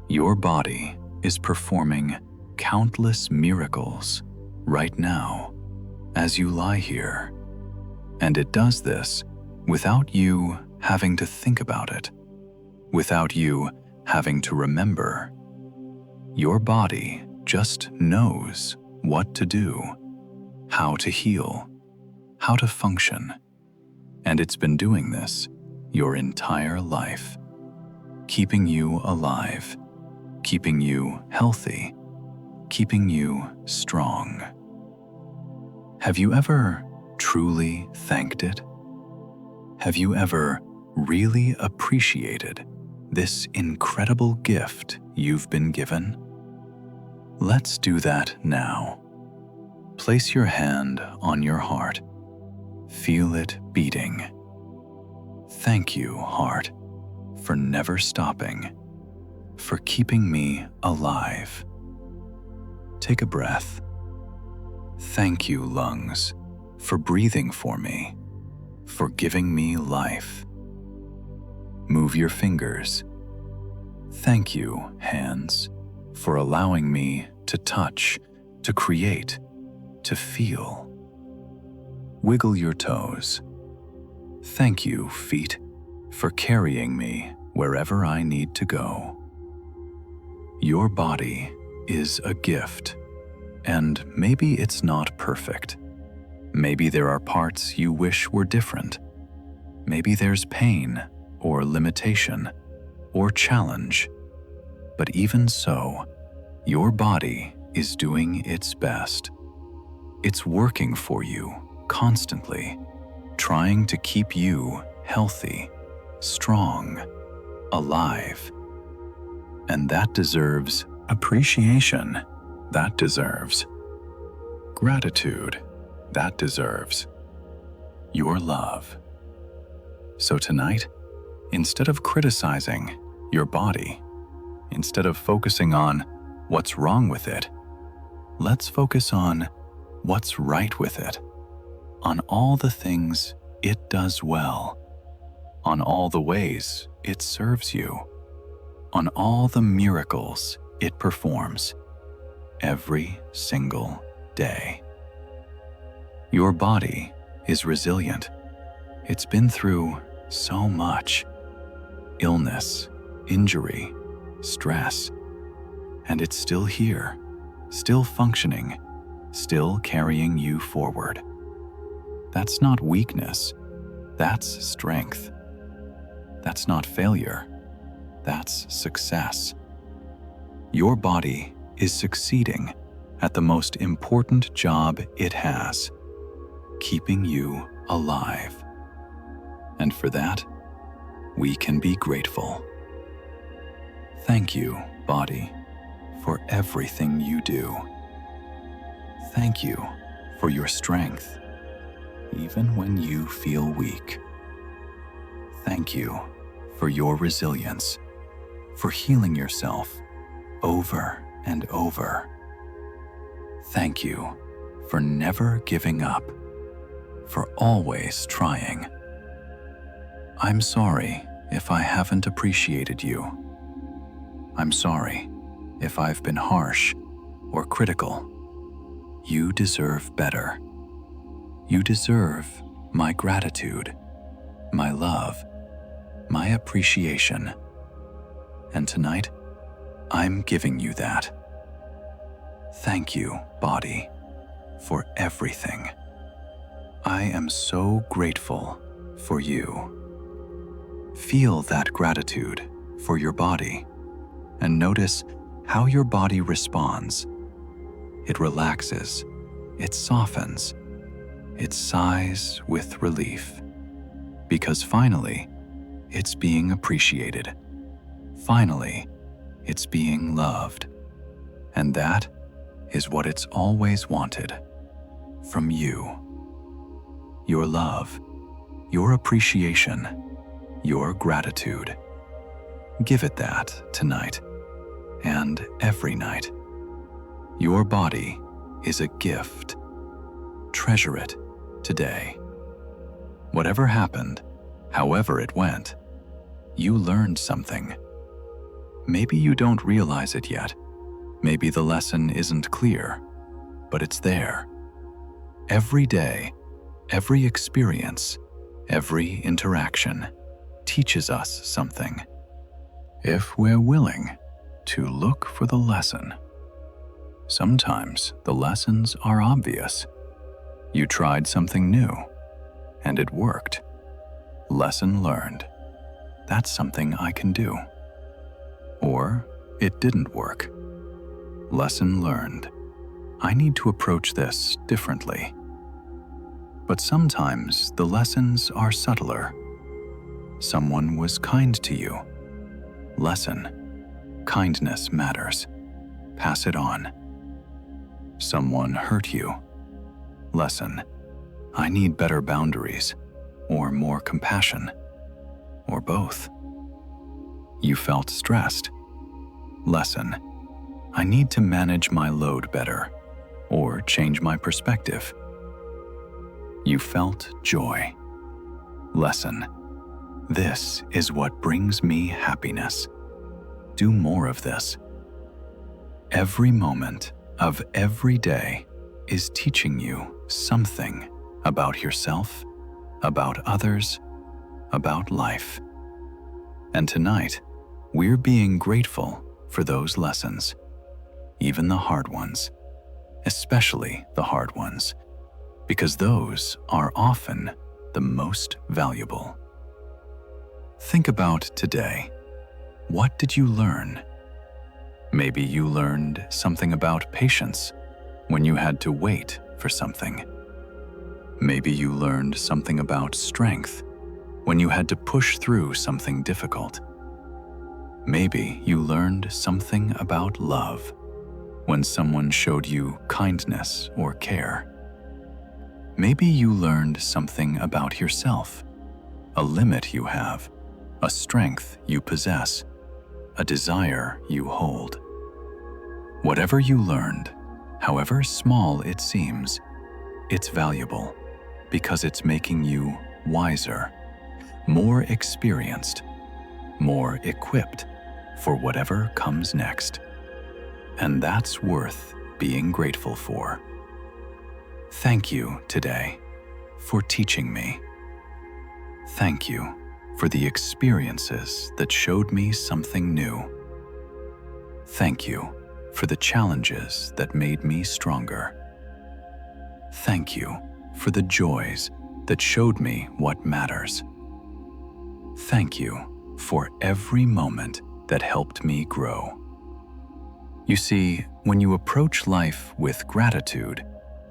Your body is performing countless miracles right now as you lie here, and it does this without you having to think about it, without you having to remember. Your body just knows what to do, how to heal, how to function, and it's been doing this your entire life, keeping you alive, keeping you healthy, keeping you strong. Have you ever truly thanked it? Have you ever really appreciated this incredible gift you've been given? Let's do that now. Place your hand on your heart. Feel it beating. Thank you, heart, for never stopping, for keeping me alive. Take a breath. Thank you, lungs, for breathing for me, for giving me life. Move your fingers. Thank you, hands, for allowing me to touch, to create, to feel. Wiggle your toes. Thank you, feet, for carrying me wherever I need to go. Your body is a gift, and maybe it's not perfect. Maybe there are parts you wish were different. Maybe there's pain or limitation or challenge. But even so, your body is doing its best. It's working for you constantly, trying to keep you healthy, strong, alive. And that deserves appreciation. That deserves gratitude. That deserves your love. So tonight, instead of criticizing your body, instead of focusing on what's wrong with it, let's focus on what's right with it, on all the things it does well, on all the ways it serves you, on all the miracles it performs every single day. Your body is resilient. It's been through so much: illness, injury, stress, and it's still here, still functioning, still carrying you forward. That's not weakness, that's strength. That's not failure, that's success. Your body is succeeding at the most important job it has: keeping you alive. And for that, we can be grateful. Thank you, body, for everything you do. Thank you for your strength, even when you feel weak. Thank you for your resilience, for healing yourself over and over. Thank you for never giving up, for always trying. I'm sorry if I haven't appreciated you. I'm sorry if I've been harsh or critical. You deserve better. You deserve my gratitude, my love, my appreciation. And tonight, I'm giving you that. Thank you, body, for everything. I am so grateful for you. Feel that gratitude for your body and notice how your body responds. It relaxes, it softens, it sighs with relief, because finally, it's being appreciated. Finally, it's being loved. And that is what it's always wanted from you. Your love, your appreciation, your gratitude. Give it that tonight and every night. Your body is a gift. Treasure it today. Whatever happened, however it went, you learned something. Maybe you don't realize it yet. Maybe the lesson isn't clear, but it's there. Every day, every experience, every interaction teaches us something, if we're willing to look for the lesson. Sometimes the lessons are obvious. You tried something new, and it worked. Lesson learned. That's something I can do. Or it didn't work. Lesson learned. I need to approach this differently. But sometimes the lessons are subtler. Someone was kind to you. Lesson. Kindness matters. Pass it on. Someone hurt you. Lesson. I need better boundaries, or more compassion, or both. You felt stressed. Lesson: I need to manage my load better or change my perspective. You felt joy. Lesson: this is what brings me happiness. Do more of this. Every moment of every day is teaching you something about yourself, about others, about life. And tonight, we're being grateful for those lessons, even the hard ones, especially the hard ones, because those are often the most valuable. Think about today. What did you learn? Maybe you learned something about patience when you had to wait for something. Maybe you learned something about strength when you had to push through something difficult. Maybe you learned something about love when someone showed you kindness or care. Maybe you learned something about yourself, a limit you have, a strength you possess, a desire you hold. Whatever you learned, however small it seems, it's valuable because it's making you wiser, more experienced, more equipped for whatever comes next. And that's worth being grateful for. Thank you today for teaching me. Thank you for the experiences that showed me something new. Thank you for the challenges that made me stronger. Thank you for the joys that showed me what matters. Thank you for every moment that helped me grow. You see, when you approach life with gratitude,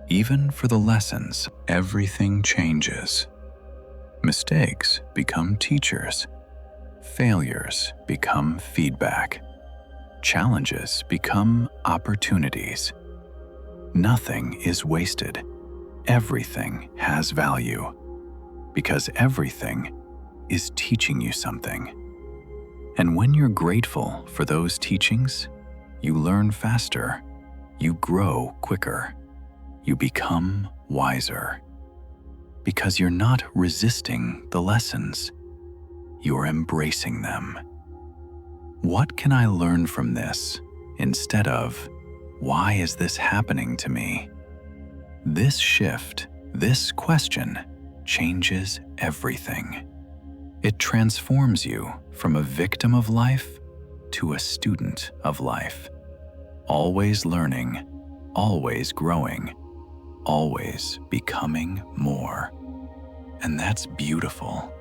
even for the lessons, everything changes. Mistakes become teachers. Failures become feedback. Challenges become opportunities. Nothing is wasted. Everything has value, because everything is teaching you something. And when you're grateful for those teachings, you learn faster, you grow quicker, you become wiser. Because you're not resisting the lessons, you're embracing them. What can I learn from this instead of, why is this happening to me? This shift, this question, changes everything. It transforms you from a victim of life to a student of life. Always learning, always growing, always becoming more. And that's beautiful.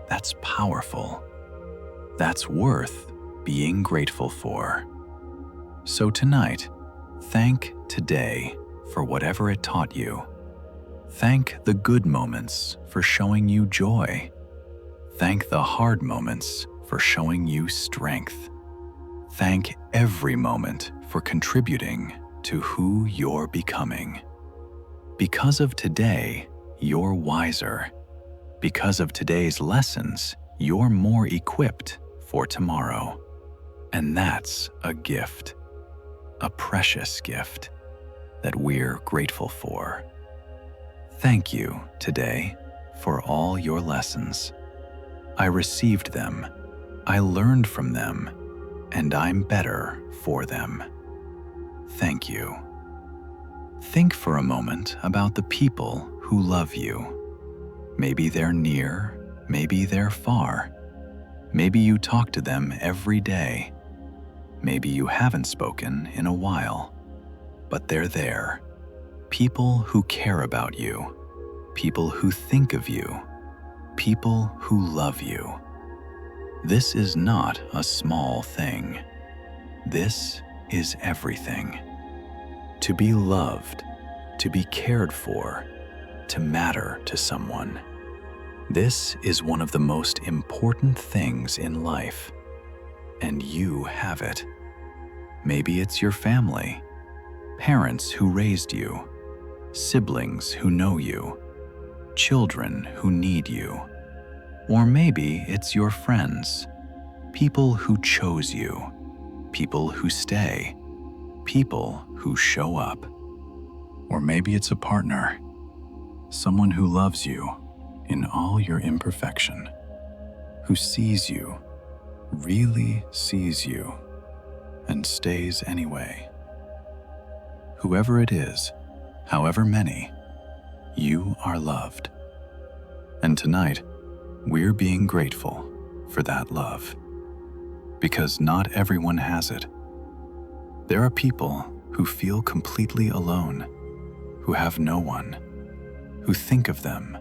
That's powerful. That's worth being grateful for. So tonight, thank today for whatever it taught you. Thank the good moments for showing you joy. Thank the hard moments for showing you strength. Thank every moment for contributing to who you're becoming. Because of today, you're wiser. Because of today's lessons, you're more equipped for tomorrow. And that's a gift, a precious gift that we're grateful for. Thank you today for all your lessons. I received them, I learned from them, and I'm better for them. Thank you. Think for a moment about the people who love you. Maybe they're near, maybe they're far. Maybe you talk to them every day. Maybe you haven't spoken in a while, but they're there. People who care about you, people who think of you, people who love you. This is not a small thing. This is everything. To be loved, to be cared for, to matter to someone. This is one of the most important things in life, and you have it. Maybe it's your family, parents who raised you, siblings who know you, children who need you. Or maybe it's your friends, People who chose you, people who stay, people who show up. Or maybe it's a partner, someone who loves you in all your imperfection, who sees you, really sees you, and stays anyway. Whoever it is, however many, you are loved. And tonight, we're being grateful for that love. Because not everyone has it. There are people who feel completely alone, who have no one, who think of them,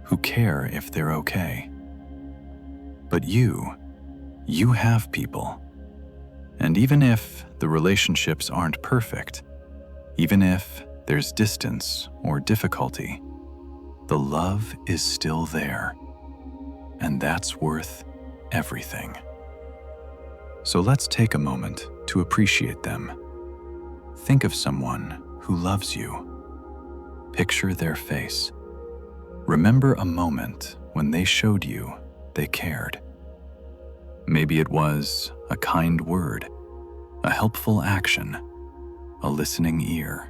who care if they're okay. But you have people. And even if the relationships aren't perfect, even if there's distance or difficulty, the love is still there. And that's worth everything. So let's take a moment to appreciate them. Think of someone who loves you. Picture their face. Remember a moment when they showed you they cared. Maybe it was a kind word, a helpful action, a listening ear.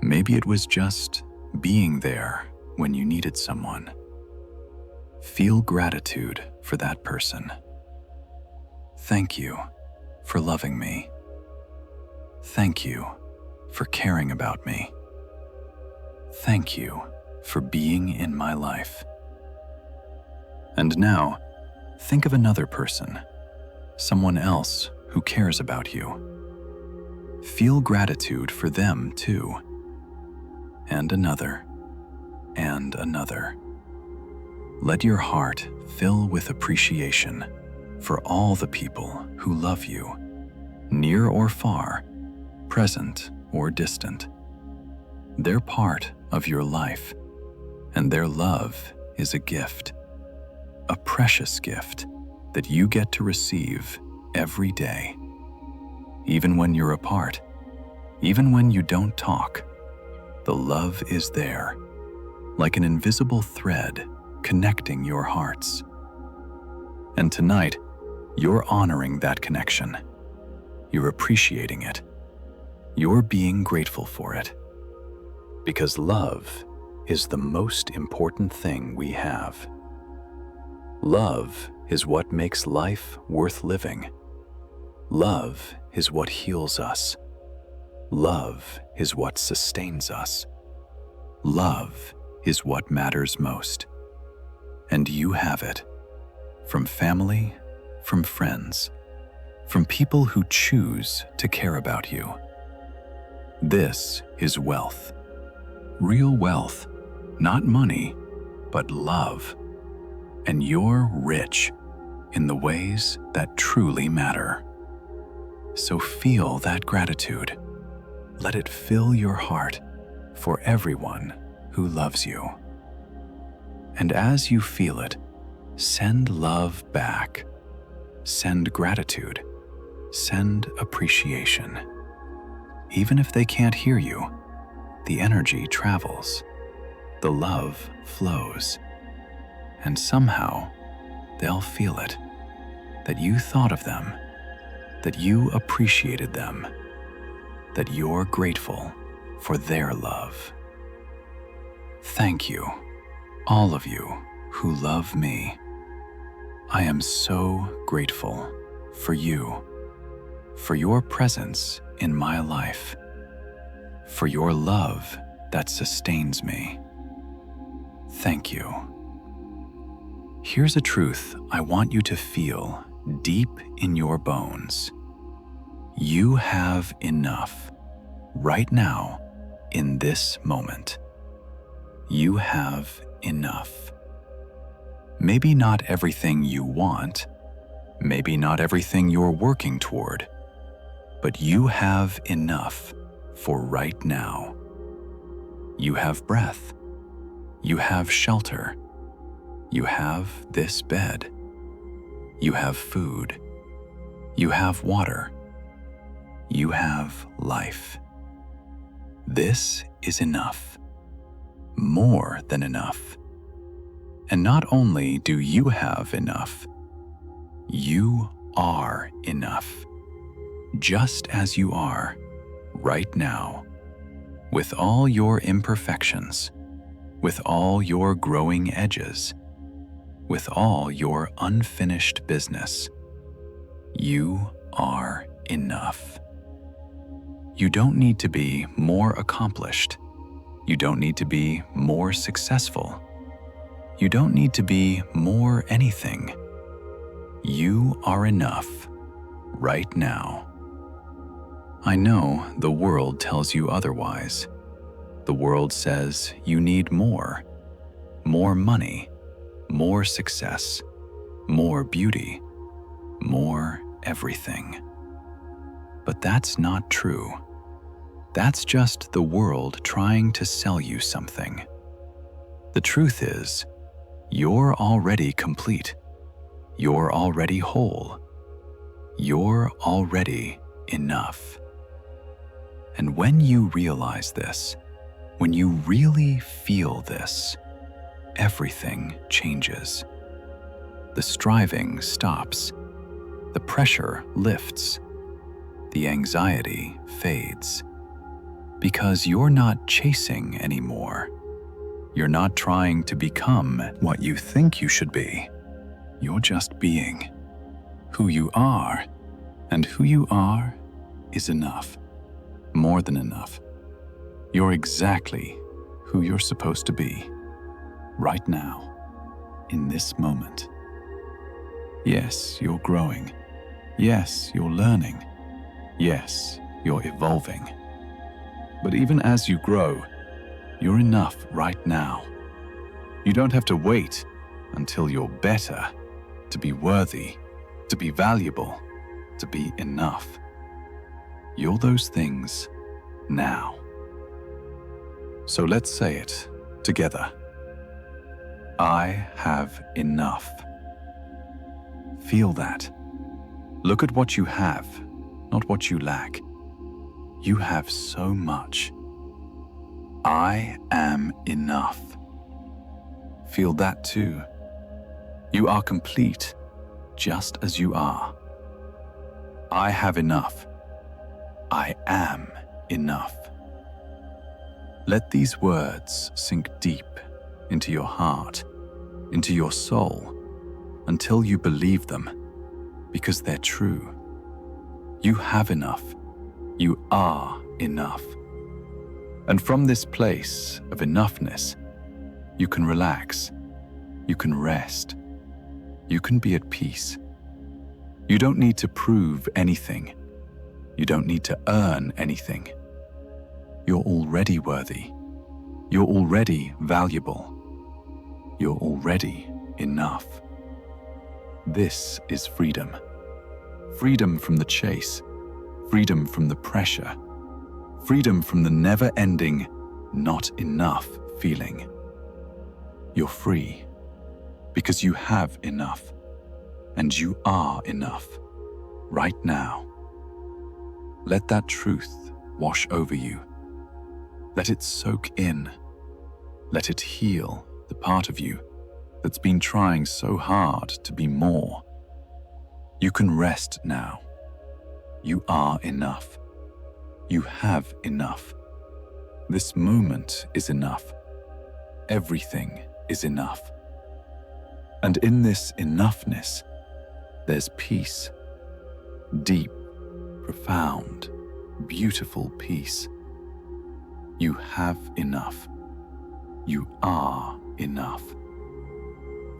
Maybe it was just being there when you needed someone. Feel gratitude for that person. Thank you for loving me. Thank you for caring about me. Thank you for being in my life. And now, think of another person, someone else who cares about you. Feel gratitude for them too. And another, and another. Let your heart fill with appreciation for all the people who love you, near or far, present or distant. They're part of your life, and their love is a gift, a precious gift that you get to receive every day. Even when you're apart, even when you don't talk, the love is there, like an invisible thread connecting your hearts. And tonight, you're honoring that connection. You're appreciating it. You're being grateful for it. Because love is the most important thing we have. Love is what makes life worth living. Love is what heals us. Love is what sustains us. Love is what matters most. And you have it. From family, from friends, from people who choose to care about you. This is wealth. Real wealth, not money, but love. And you're rich in the ways that truly matter. So feel that gratitude. Let it fill your heart for everyone who loves you. And as you feel it, send love back. Send gratitude. Send appreciation. Even if they can't hear you, the energy travels. The love flows. And somehow, they'll feel it. That you thought of them. That you appreciated them. That you're grateful for their love. Thank you, all of you who love me. I am so grateful for you, for your presence in my life, for your love that sustains me. Thank you. Here's a truth I want you to feel deep in your bones. You have enough right now in this moment. You have enough. Maybe not everything you want, maybe not everything you're working toward, but you have enough for right now. You have breath. You have shelter. You have this bed. You have food. You have water. You have life. This is enough. More than enough. And not only do you have enough, You are enough, just as you are, right now, with all your imperfections, with all your growing edges, with all your unfinished business. You are enough. You don't need to be more accomplished. You don't need to be more successful. You don't need to be more anything. You are enough right now. I know the world tells you otherwise. The world says you need more money, more success, more beauty, more everything. But that's not true. That's just the world trying to sell you something. The truth is, you're already complete. You're already whole. You're already enough. And when you realize this, when you really feel this, everything changes. The striving stops. The pressure lifts. The anxiety fades. Because you're not chasing anymore. You're not trying to become what you think you should be. You're just being who you are, and who you are is enough, more than enough. You're exactly who you're supposed to be, right now, in this moment. Yes, you're growing. Yes, you're learning. Yes, you're evolving. But even as you grow, you're enough right now. You don't have to wait until you're better to be worthy, to be valuable, to be enough. You're those things now. So let's say it together. I have enough. Feel that. Look at what you have, not what you lack. You have so much. I am enough. Feel that too. You are complete, just as you are. I have enough. I am enough. Let these words sink deep into your heart, into your soul, until you believe them, because they're true. You have enough. You are enough. And from this place of enoughness, you can relax, you can rest, you can be at peace. You don't need to prove anything. You don't need to earn anything. You're already worthy. You're already valuable. You're already enough. This is freedom. Freedom from the chase. Freedom from the pressure. Freedom from the never-ending, not enough feeling. You're free because you have enough, and you are enough right now. Let that truth wash over you. Let it soak in. Let it heal the part of you that's been trying so hard to be more. You can rest now. You are enough. You have enough. This moment is enough. Everything is enough. And in this enoughness, there's peace. Deep, profound, beautiful peace. You have enough. You are enough.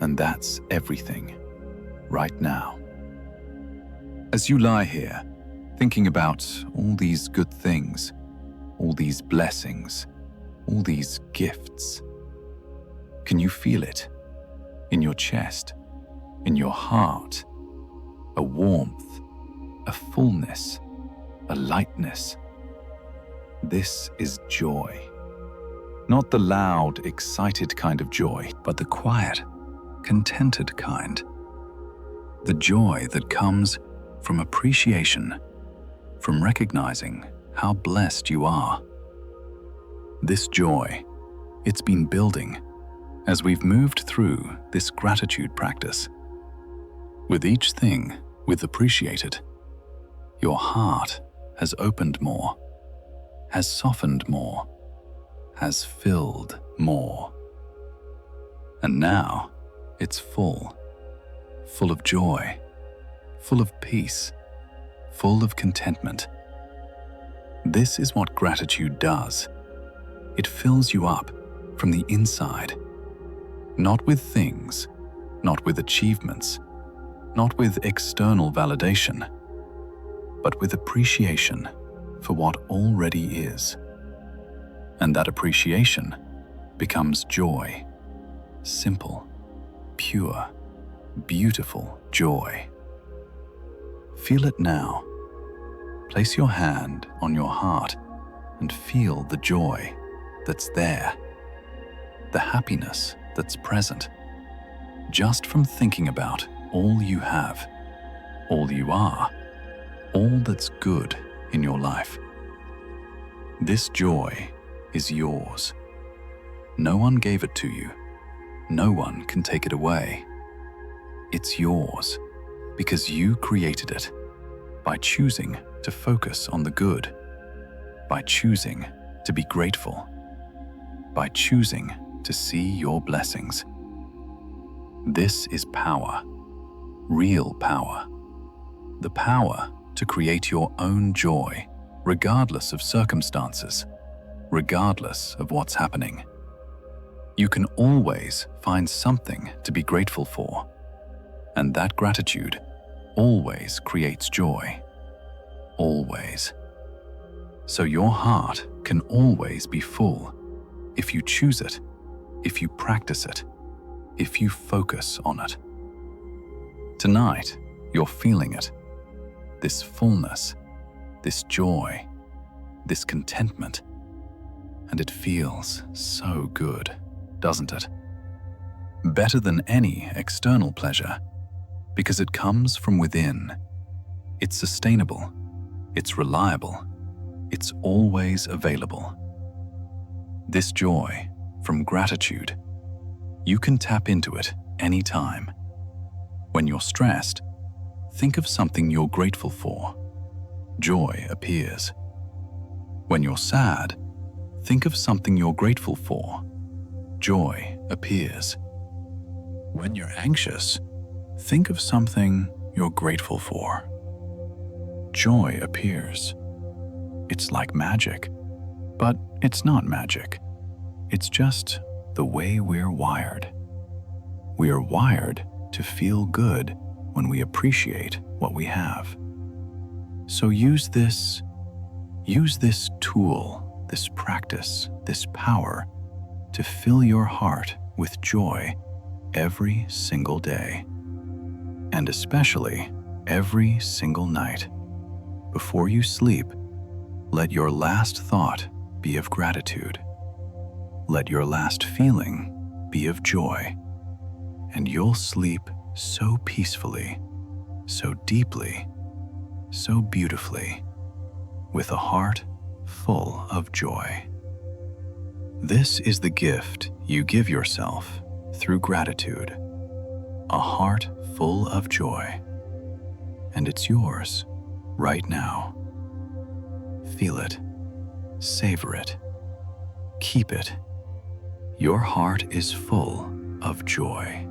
And that's everything, right now. As you lie here, thinking about all these good things, all these blessings, all these gifts, can you feel it? In your chest, in your heart, a warmth, a fullness, a lightness. This is joy. Not the loud, excited kind of joy, but the quiet, contented kind. The joy that comes from appreciation, from recognizing how blessed you are. This joy, it's been building as we've moved through this gratitude practice. With each thing we've appreciated, your heart has opened more, has softened more, has filled more. And now it's full of joy, full of peace, full of contentment. This is what gratitude does. It fills you up from the inside, not with things, not with achievements, not with external validation, but with appreciation for what already is. And that appreciation becomes joy, simple, pure, beautiful joy. Feel it now. Place your hand on your heart and feel the joy that's there, the happiness that's present, just from thinking about all you have, all you are, all that's good in your life. This joy is yours. No one gave it to you. No one can take it away. It's yours because you created it by choosing to focus on the good, by choosing to be grateful, by choosing to see your blessings. This is power, real power, the power to create your own joy, regardless of circumstances, regardless of what's happening. You can always find something to be grateful for, and that gratitude always creates joy, always. So your heart can always be full if you choose it, if you practice it, if you focus on it. Tonight, you're feeling it, this fullness, this joy, this contentment, and it feels so good, doesn't it? Better than any external pleasure, because it comes from within. It's sustainable, it's reliable, it's always available. This joy from gratitude, you can tap into it anytime. When you're stressed, think of something you're grateful for. Joy appears. When you're sad, think of something you're grateful for. Joy appears. When you're anxious, think of something you're grateful for. Joy appears. It's like magic, but it's not magic. It's just the way we're wired. We are wired to feel good when we appreciate what we have. So use this tool, this practice, this power to fill your heart with joy every single day, and especially every single night. Before you sleep, let your last thought be of gratitude. Let your last feeling be of joy, and you'll sleep so peacefully, so deeply, so beautifully, with a heart full of joy. This is the gift you give yourself through gratitude, a heart full of joy, and it's yours right now. Feel it, savor it, keep it. Your heart is full of joy.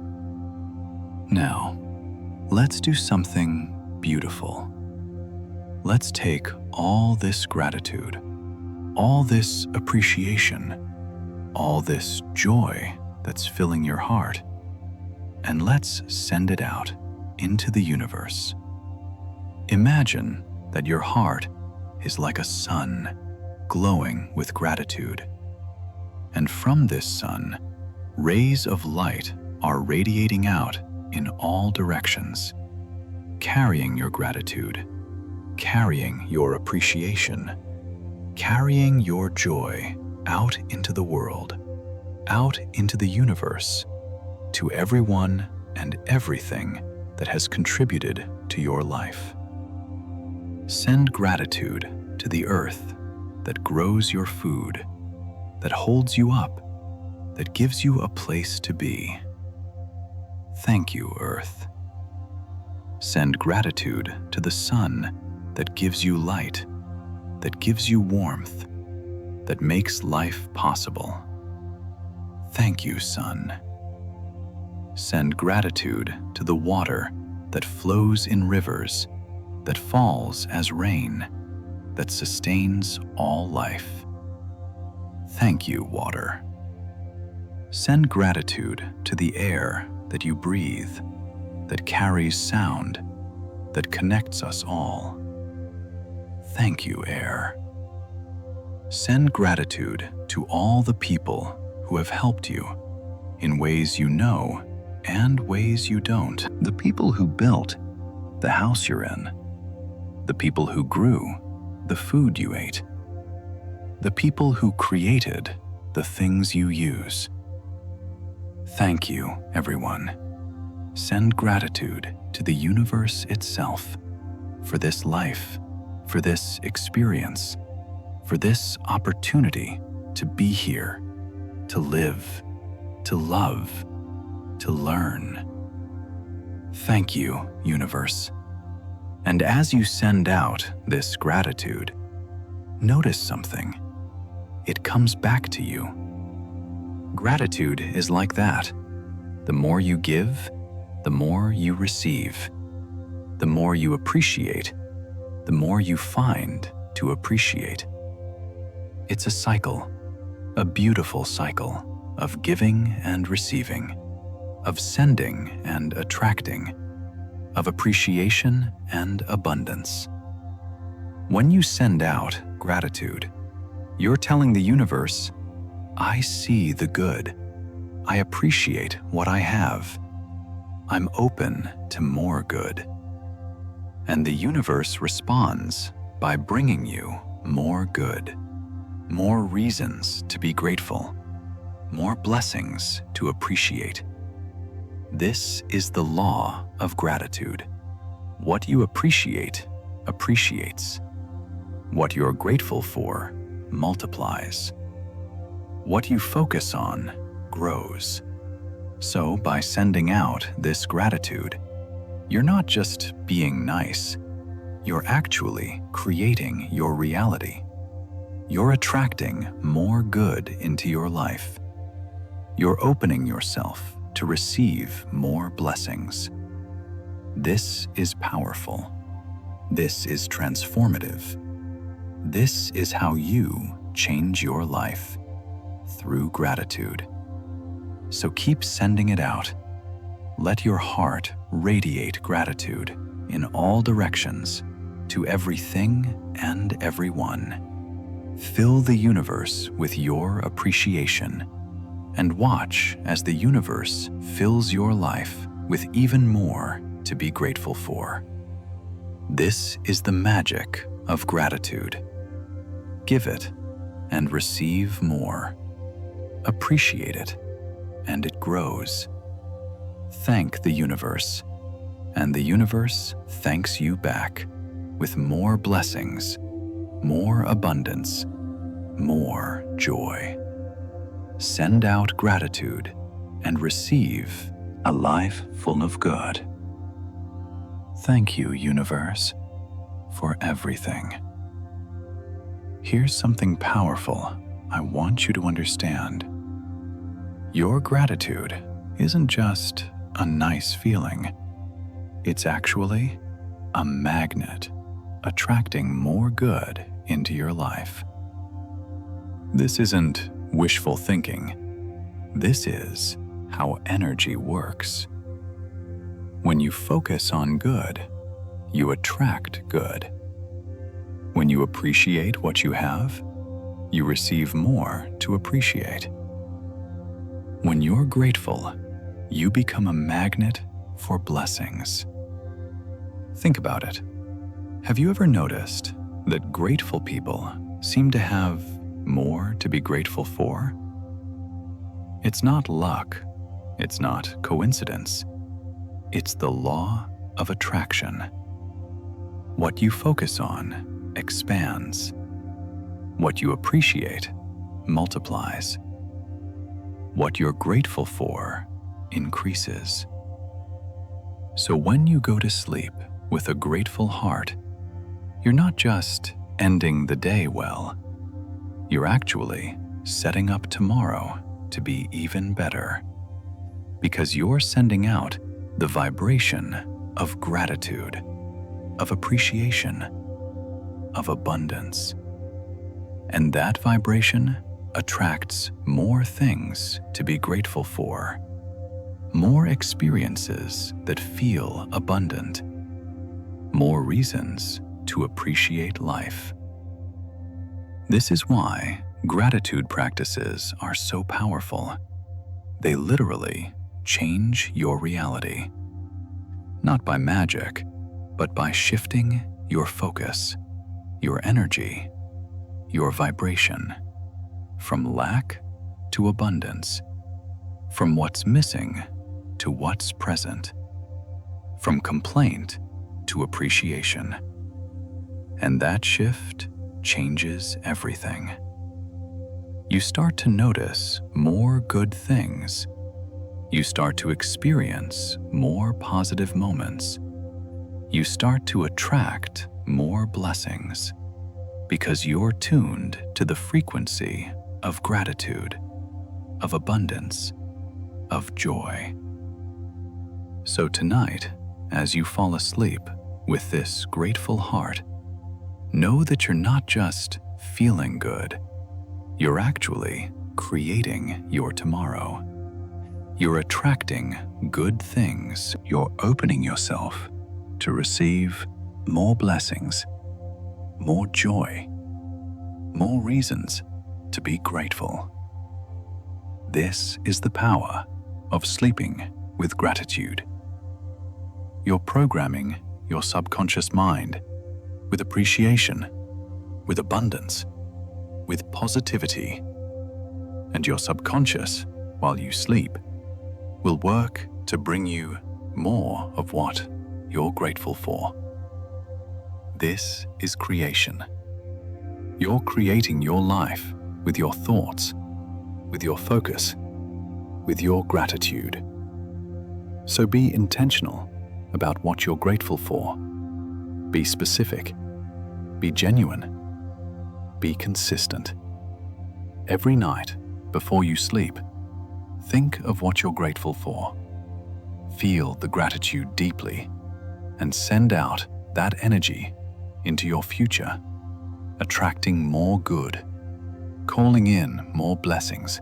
Now, let's do something beautiful. Let's take all this gratitude, all this appreciation, all this joy that's filling your heart, and let's send it out into the universe. Imagine that your heart is like a sun glowing with gratitude. And from this sun, rays of light are radiating out in all directions, carrying your gratitude, carrying your appreciation, carrying your joy out into the world, out into the universe, to everyone and everything that has contributed to your life. Send gratitude to the earth that grows your food, that holds you up, that gives you a place to be. Thank you, Earth. Send gratitude to the sun that gives you light, that gives you warmth, that makes life possible. Thank you, sun. Send gratitude to the water that flows in rivers, that falls as rain, that sustains all life. Thank you, water. Send gratitude to the air that you breathe, that carries sound, that connects us all. Thank you, air. Send gratitude to all the people who have helped you in ways you know and ways you don't. The people who built the house you're in, the people who grew the food you ate, the people who created the things you use. Thank you, everyone. Send gratitude to the universe itself for this life, for this experience, for this opportunity to be here, to live, to love, to learn. Thank you, universe. And as you send out this gratitude, notice something. It comes back to you. Gratitude is like that. The more you give, the more you receive. The more you appreciate, the more you find to appreciate. It's a cycle, a beautiful cycle of giving and receiving, of sending and attracting, of appreciation and abundance. When you send out gratitude, you're telling the universe, I see the good. I appreciate what I have. I'm open to more good. And the universe responds by bringing you more good, more reasons to be grateful, more blessings to appreciate. This is the law of gratitude. What you appreciate appreciates. What you're grateful for multiplies. What you focus on grows. So by sending out this gratitude, you're not just being nice, you're actually creating your reality. You're attracting more good into your life. You're opening yourself to receive more blessings. This is powerful. This is transformative. This is how you change your life, through gratitude. So keep sending it out. Let your heart radiate gratitude in all directions, to everything and everyone. Fill the universe with your appreciation, and watch as the universe fills your life with even more to be grateful for. This is the magic of gratitude. Give it and receive more. Appreciate it, and it grows. Thank the universe, and the universe thanks you back with more blessings, more abundance, more joy. Send out gratitude and receive a life full of good. Thank you, universe, for everything. Here's something powerful I want you to understand. Your gratitude isn't just a nice feeling. It's actually a magnet attracting more good into your life. This isn't wishful thinking. This is how energy works. When you focus on good, you attract good. When you appreciate what you have, you receive more to appreciate. When you're grateful, you become a magnet for blessings. Think about it. Have you ever noticed that grateful people seem to have more to be grateful for? It's not luck. It's not coincidence. It's the law of attraction. What you focus on expands. What you appreciate multiplies. What you're grateful for increases. So when you go to sleep with a grateful heart, you're not just ending the day well, you're actually setting up tomorrow to be even better. Because you're sending out the vibration of gratitude, of appreciation, of abundance. And that vibration attracts more things to be grateful for, more experiences that feel abundant, more reasons to appreciate life. This is why gratitude practices are so powerful. They literally change your reality. Not by magic, but by shifting your focus, your energy, your vibration, from lack to abundance, from what's missing to what's present, from complaint to appreciation. And that shift changes everything. You start to notice more good things. You start to experience more positive moments. You start to attract more blessings because you're tuned to the frequency of gratitude, of abundance, of joy. So tonight, as you fall asleep with this grateful heart, know that you're not just feeling good, you're actually creating your tomorrow. You're attracting good things. You're opening yourself to receive more blessings, more joy, more reasons to be grateful. This is the power of sleeping with gratitude. You're programming your subconscious mind with appreciation, with abundance, with positivity. And your subconscious, while you sleep, will work to bring you more of what you're grateful for. This is creation. You're creating your life with your thoughts, with your focus, with your gratitude. So be intentional about what you're grateful for. Be specific. Be genuine. Be consistent. Every night, before you sleep, think of what you're grateful for. Feel the gratitude deeply and send out that energy into your future, attracting more good, calling in more blessings,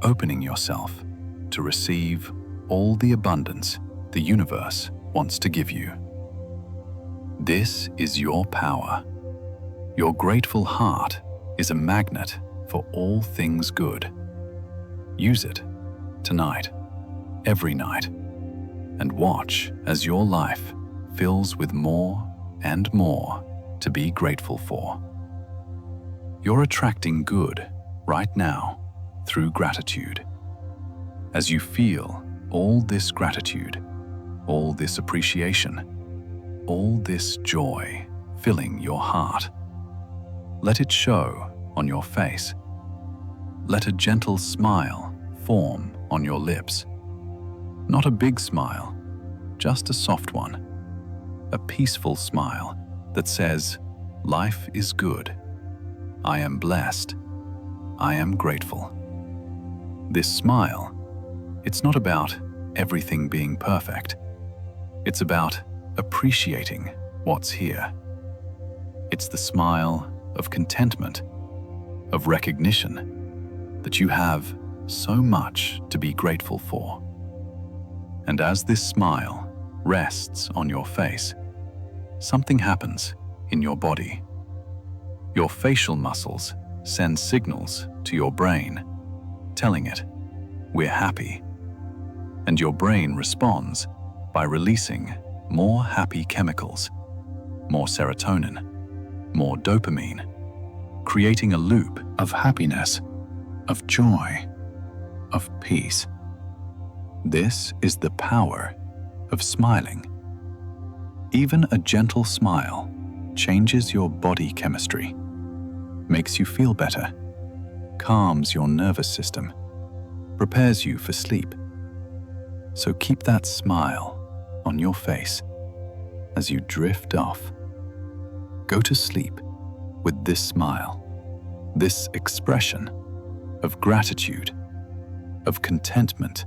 opening yourself to receive all the abundance the universe wants to give you. This is your power. Your grateful heart is a magnet for all things good. Use it tonight, every night, and watch as your life fills with more and more to be grateful for. You're attracting good right now through gratitude. As you feel all this gratitude, all this appreciation, all this joy filling your heart, let it show on your face. Let a gentle smile form on your lips. Not a big smile, just a soft one. A peaceful smile that says, life is good. I am blessed. I am grateful. This smile, it's not about everything being perfect. It's about appreciating what's here. It's the smile of contentment, of recognition that you have so much to be grateful for. And as this smile rests on your face, something happens in your body. Your facial muscles send signals to your brain, telling it, we're happy. And your brain responds by releasing more happy chemicals, more serotonin, more dopamine, creating a loop of happiness, of joy, of peace. This is the power of smiling. Even a gentle smile changes your body chemistry, makes you feel better, calms your nervous system, prepares you for sleep. So keep that smile on your face as you drift off. Go to sleep with this smile, this expression of gratitude, of contentment,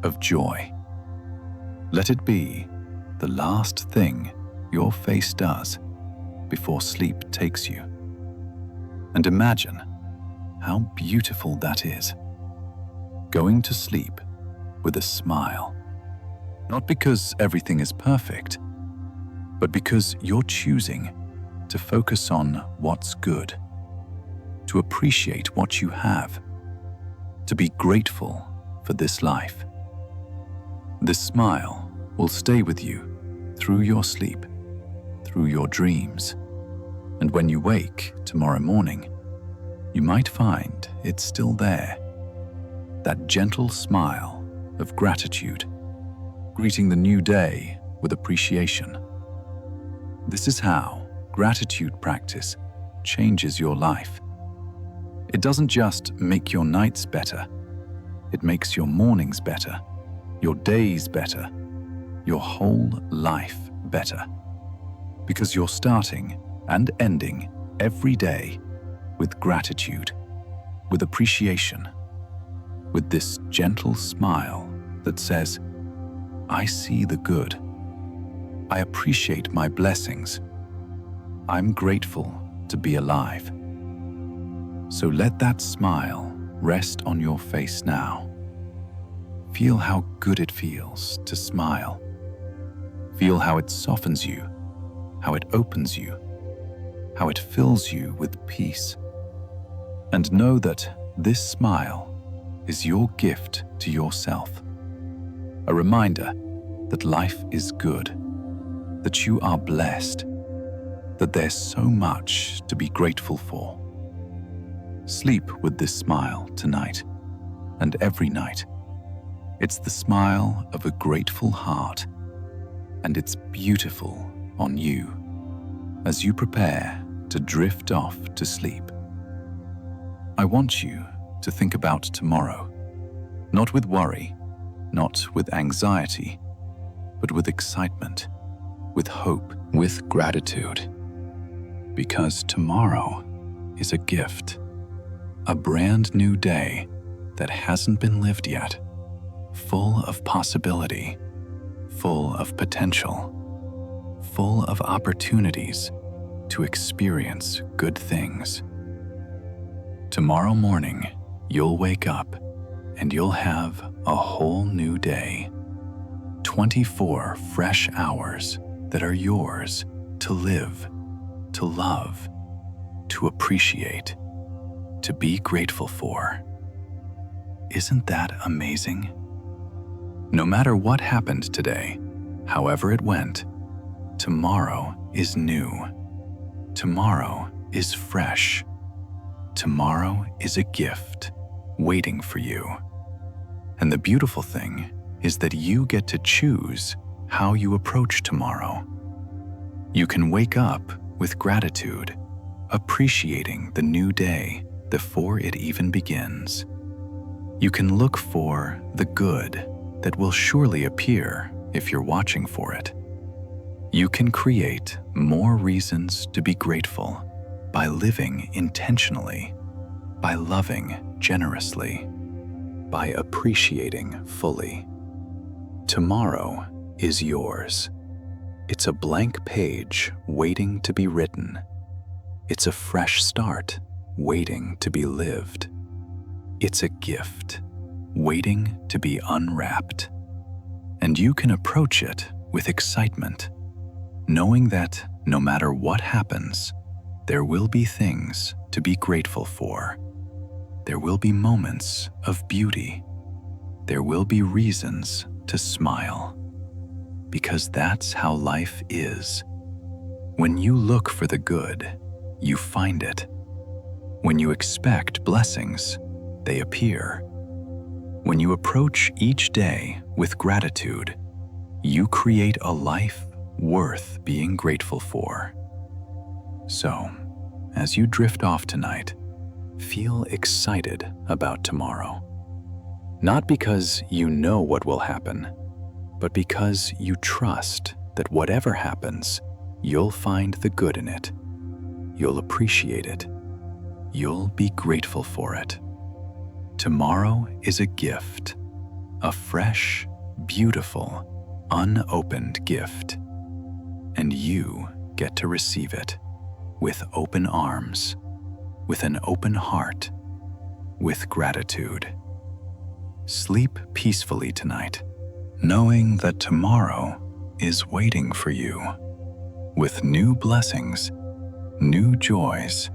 of joy. Let it be the last thing your face does before sleep takes you. And imagine how beautiful that is. Going to sleep with a smile. Not because everything is perfect, but because you're choosing to focus on what's good, to appreciate what you have, to be grateful for this life. This smile will stay with you through your sleep, through your dreams, and when you wake tomorrow morning, you might find it's still there. That gentle smile of gratitude, greeting the new day with appreciation. This is how gratitude practice changes your life. It doesn't just make your nights better, it makes your mornings better, your days better, your whole life better. Because you're starting and ending every day with gratitude, with appreciation, with this gentle smile that says, I see the good. I appreciate my blessings. I'm grateful to be alive. So let that smile rest on your face now. Feel how good it feels to smile. Feel how it softens you, how it opens you, how it fills you with peace. And know that this smile is your gift to yourself. A reminder that life is good, that you are blessed, that there's so much to be grateful for. Sleep with this smile tonight and every night. It's the smile of a grateful heart, and it's beautiful on you as you prepare to drift off to sleep. I want you to think about tomorrow, not with worry, not with anxiety, but with excitement, with hope, with gratitude. Because tomorrow is a gift, a brand new day that hasn't been lived yet, full of possibility, full of potential, full of opportunities to experience good things. Tomorrow morning, you'll wake up and you'll have a whole new day. 24 fresh hours that are yours to live, to love, to appreciate, to be grateful for. Isn't that amazing? No matter what happened today, however it went, tomorrow is new. Tomorrow is fresh. Tomorrow is a gift waiting for you. And the beautiful thing is that you get to choose how you approach tomorrow. You can wake up with gratitude, appreciating the new day before it even begins. You can look for the good that will surely appear if you're watching for it. You can create more reasons to be grateful by living intentionally, by loving generously, by appreciating fully. Tomorrow is yours. It's a blank page waiting to be written. It's a fresh start waiting to be lived. It's a gift waiting to be unwrapped. And you can approach it with excitement, knowing that no matter what happens, there will be things to be grateful for. There will be moments of beauty. There will be reasons to smile. Because that's how life is. When you look for the good, you find it. When you expect blessings, they appear. When you approach each day with gratitude, you create a life worth being grateful for. So, as you drift off tonight, feel excited about tomorrow. Not because you know what will happen, but because you trust that whatever happens, you'll find the good in it. You'll appreciate it. You'll be grateful for it. Tomorrow is a gift, a fresh, beautiful, unopened gift, and you get to receive it with open arms, with an open heart, with gratitude. Sleep peacefully tonight, knowing that tomorrow is waiting for you with new blessings, new joys,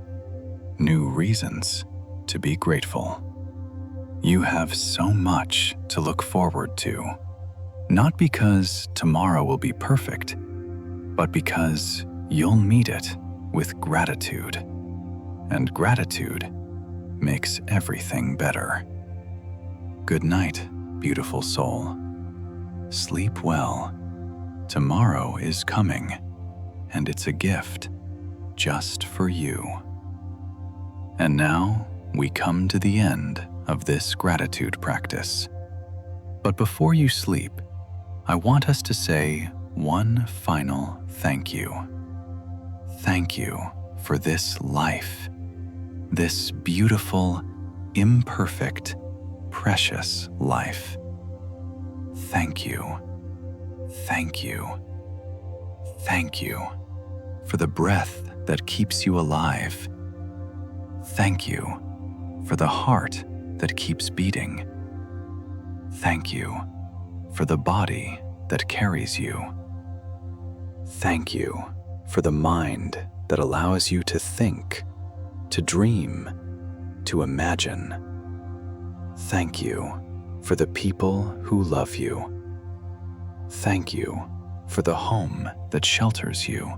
new reasons to be grateful. You have so much to look forward to, not because tomorrow will be perfect, but because you'll meet it with gratitude, and gratitude makes everything better. Good night, beautiful soul. Sleep well. Tomorrow is coming, and it's a gift just for you. And now we come to the end of this gratitude practice. But before you sleep, I want us to say one final thank you. Thank you for this life, this beautiful, imperfect, precious life. Thank you. Thank you. Thank you for the breath that keeps you alive. Thank you for the heart that keeps beating. Thank you for the body that carries you. Thank you for the mind that allows you to think, to dream, to imagine. Thank you for the people who love you. Thank you for the home that shelters you.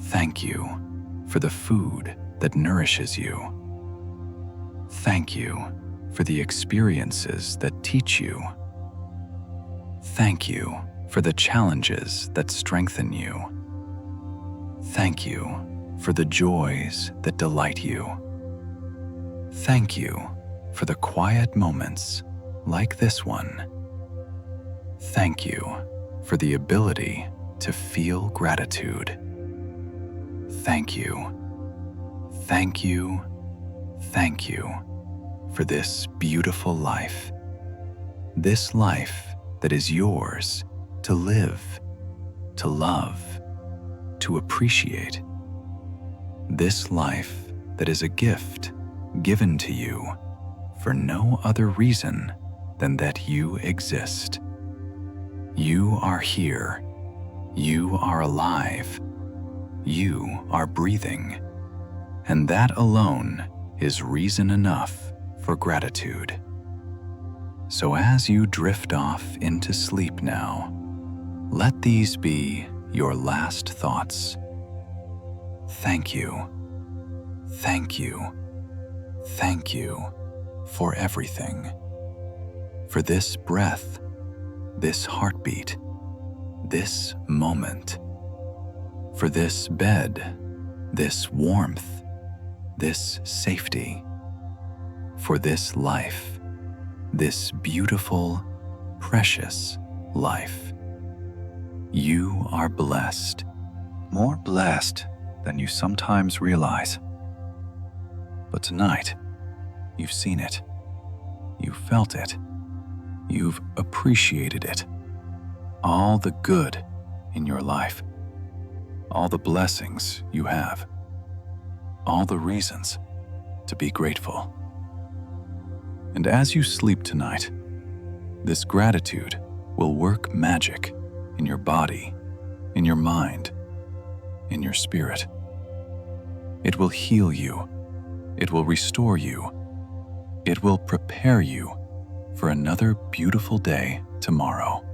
Thank you for the food that nourishes you. Thank you for the experiences that teach you. Thank you for the challenges that strengthen you. Thank you for the joys that delight you. Thank you for the quiet moments like this one. Thank you for the ability to feel gratitude. Thank you. Thank you. Thank you for this beautiful life. This life that is yours to live, to love, to appreciate. This life that is a gift given to you for no other reason than that you exist. You are here. You are alive. You are breathing. And that alone is reason enough for gratitude. So as you drift off into sleep now, let these be your last thoughts. Thank you. Thank you. Thank you for everything. For this breath, this heartbeat, this moment. For this bed, this warmth, this safety. For this life, this beautiful, precious life. You are blessed, more blessed than you sometimes realize. But tonight, you've seen it, you've felt it, you've appreciated it. All the good in your life, all the blessings you have, all the reasons to be grateful. And as you sleep tonight, this gratitude will work magic in your body, in your mind, in your spirit. It will heal you. It will restore you. It will prepare you for another beautiful day tomorrow,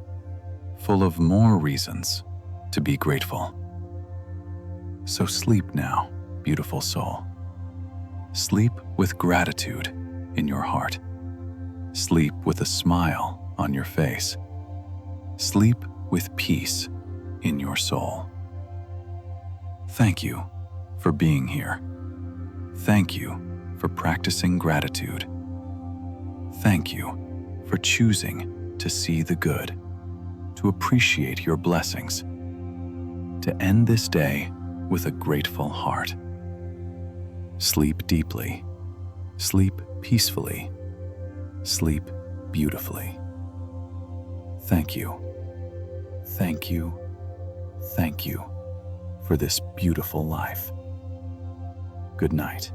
full of more reasons to be grateful. So sleep now, beautiful soul. Sleep with gratitude in your heart. Sleep with a smile on your face. Sleep with peace in your soul. Thank you for being here. Thank you for practicing gratitude. Thank you for choosing to see the good to appreciate your blessings, to end this day with a grateful heart. Sleep deeply, sleep peacefully, sleep beautifully. Thank you, thank you, thank you for this beautiful life. Good night.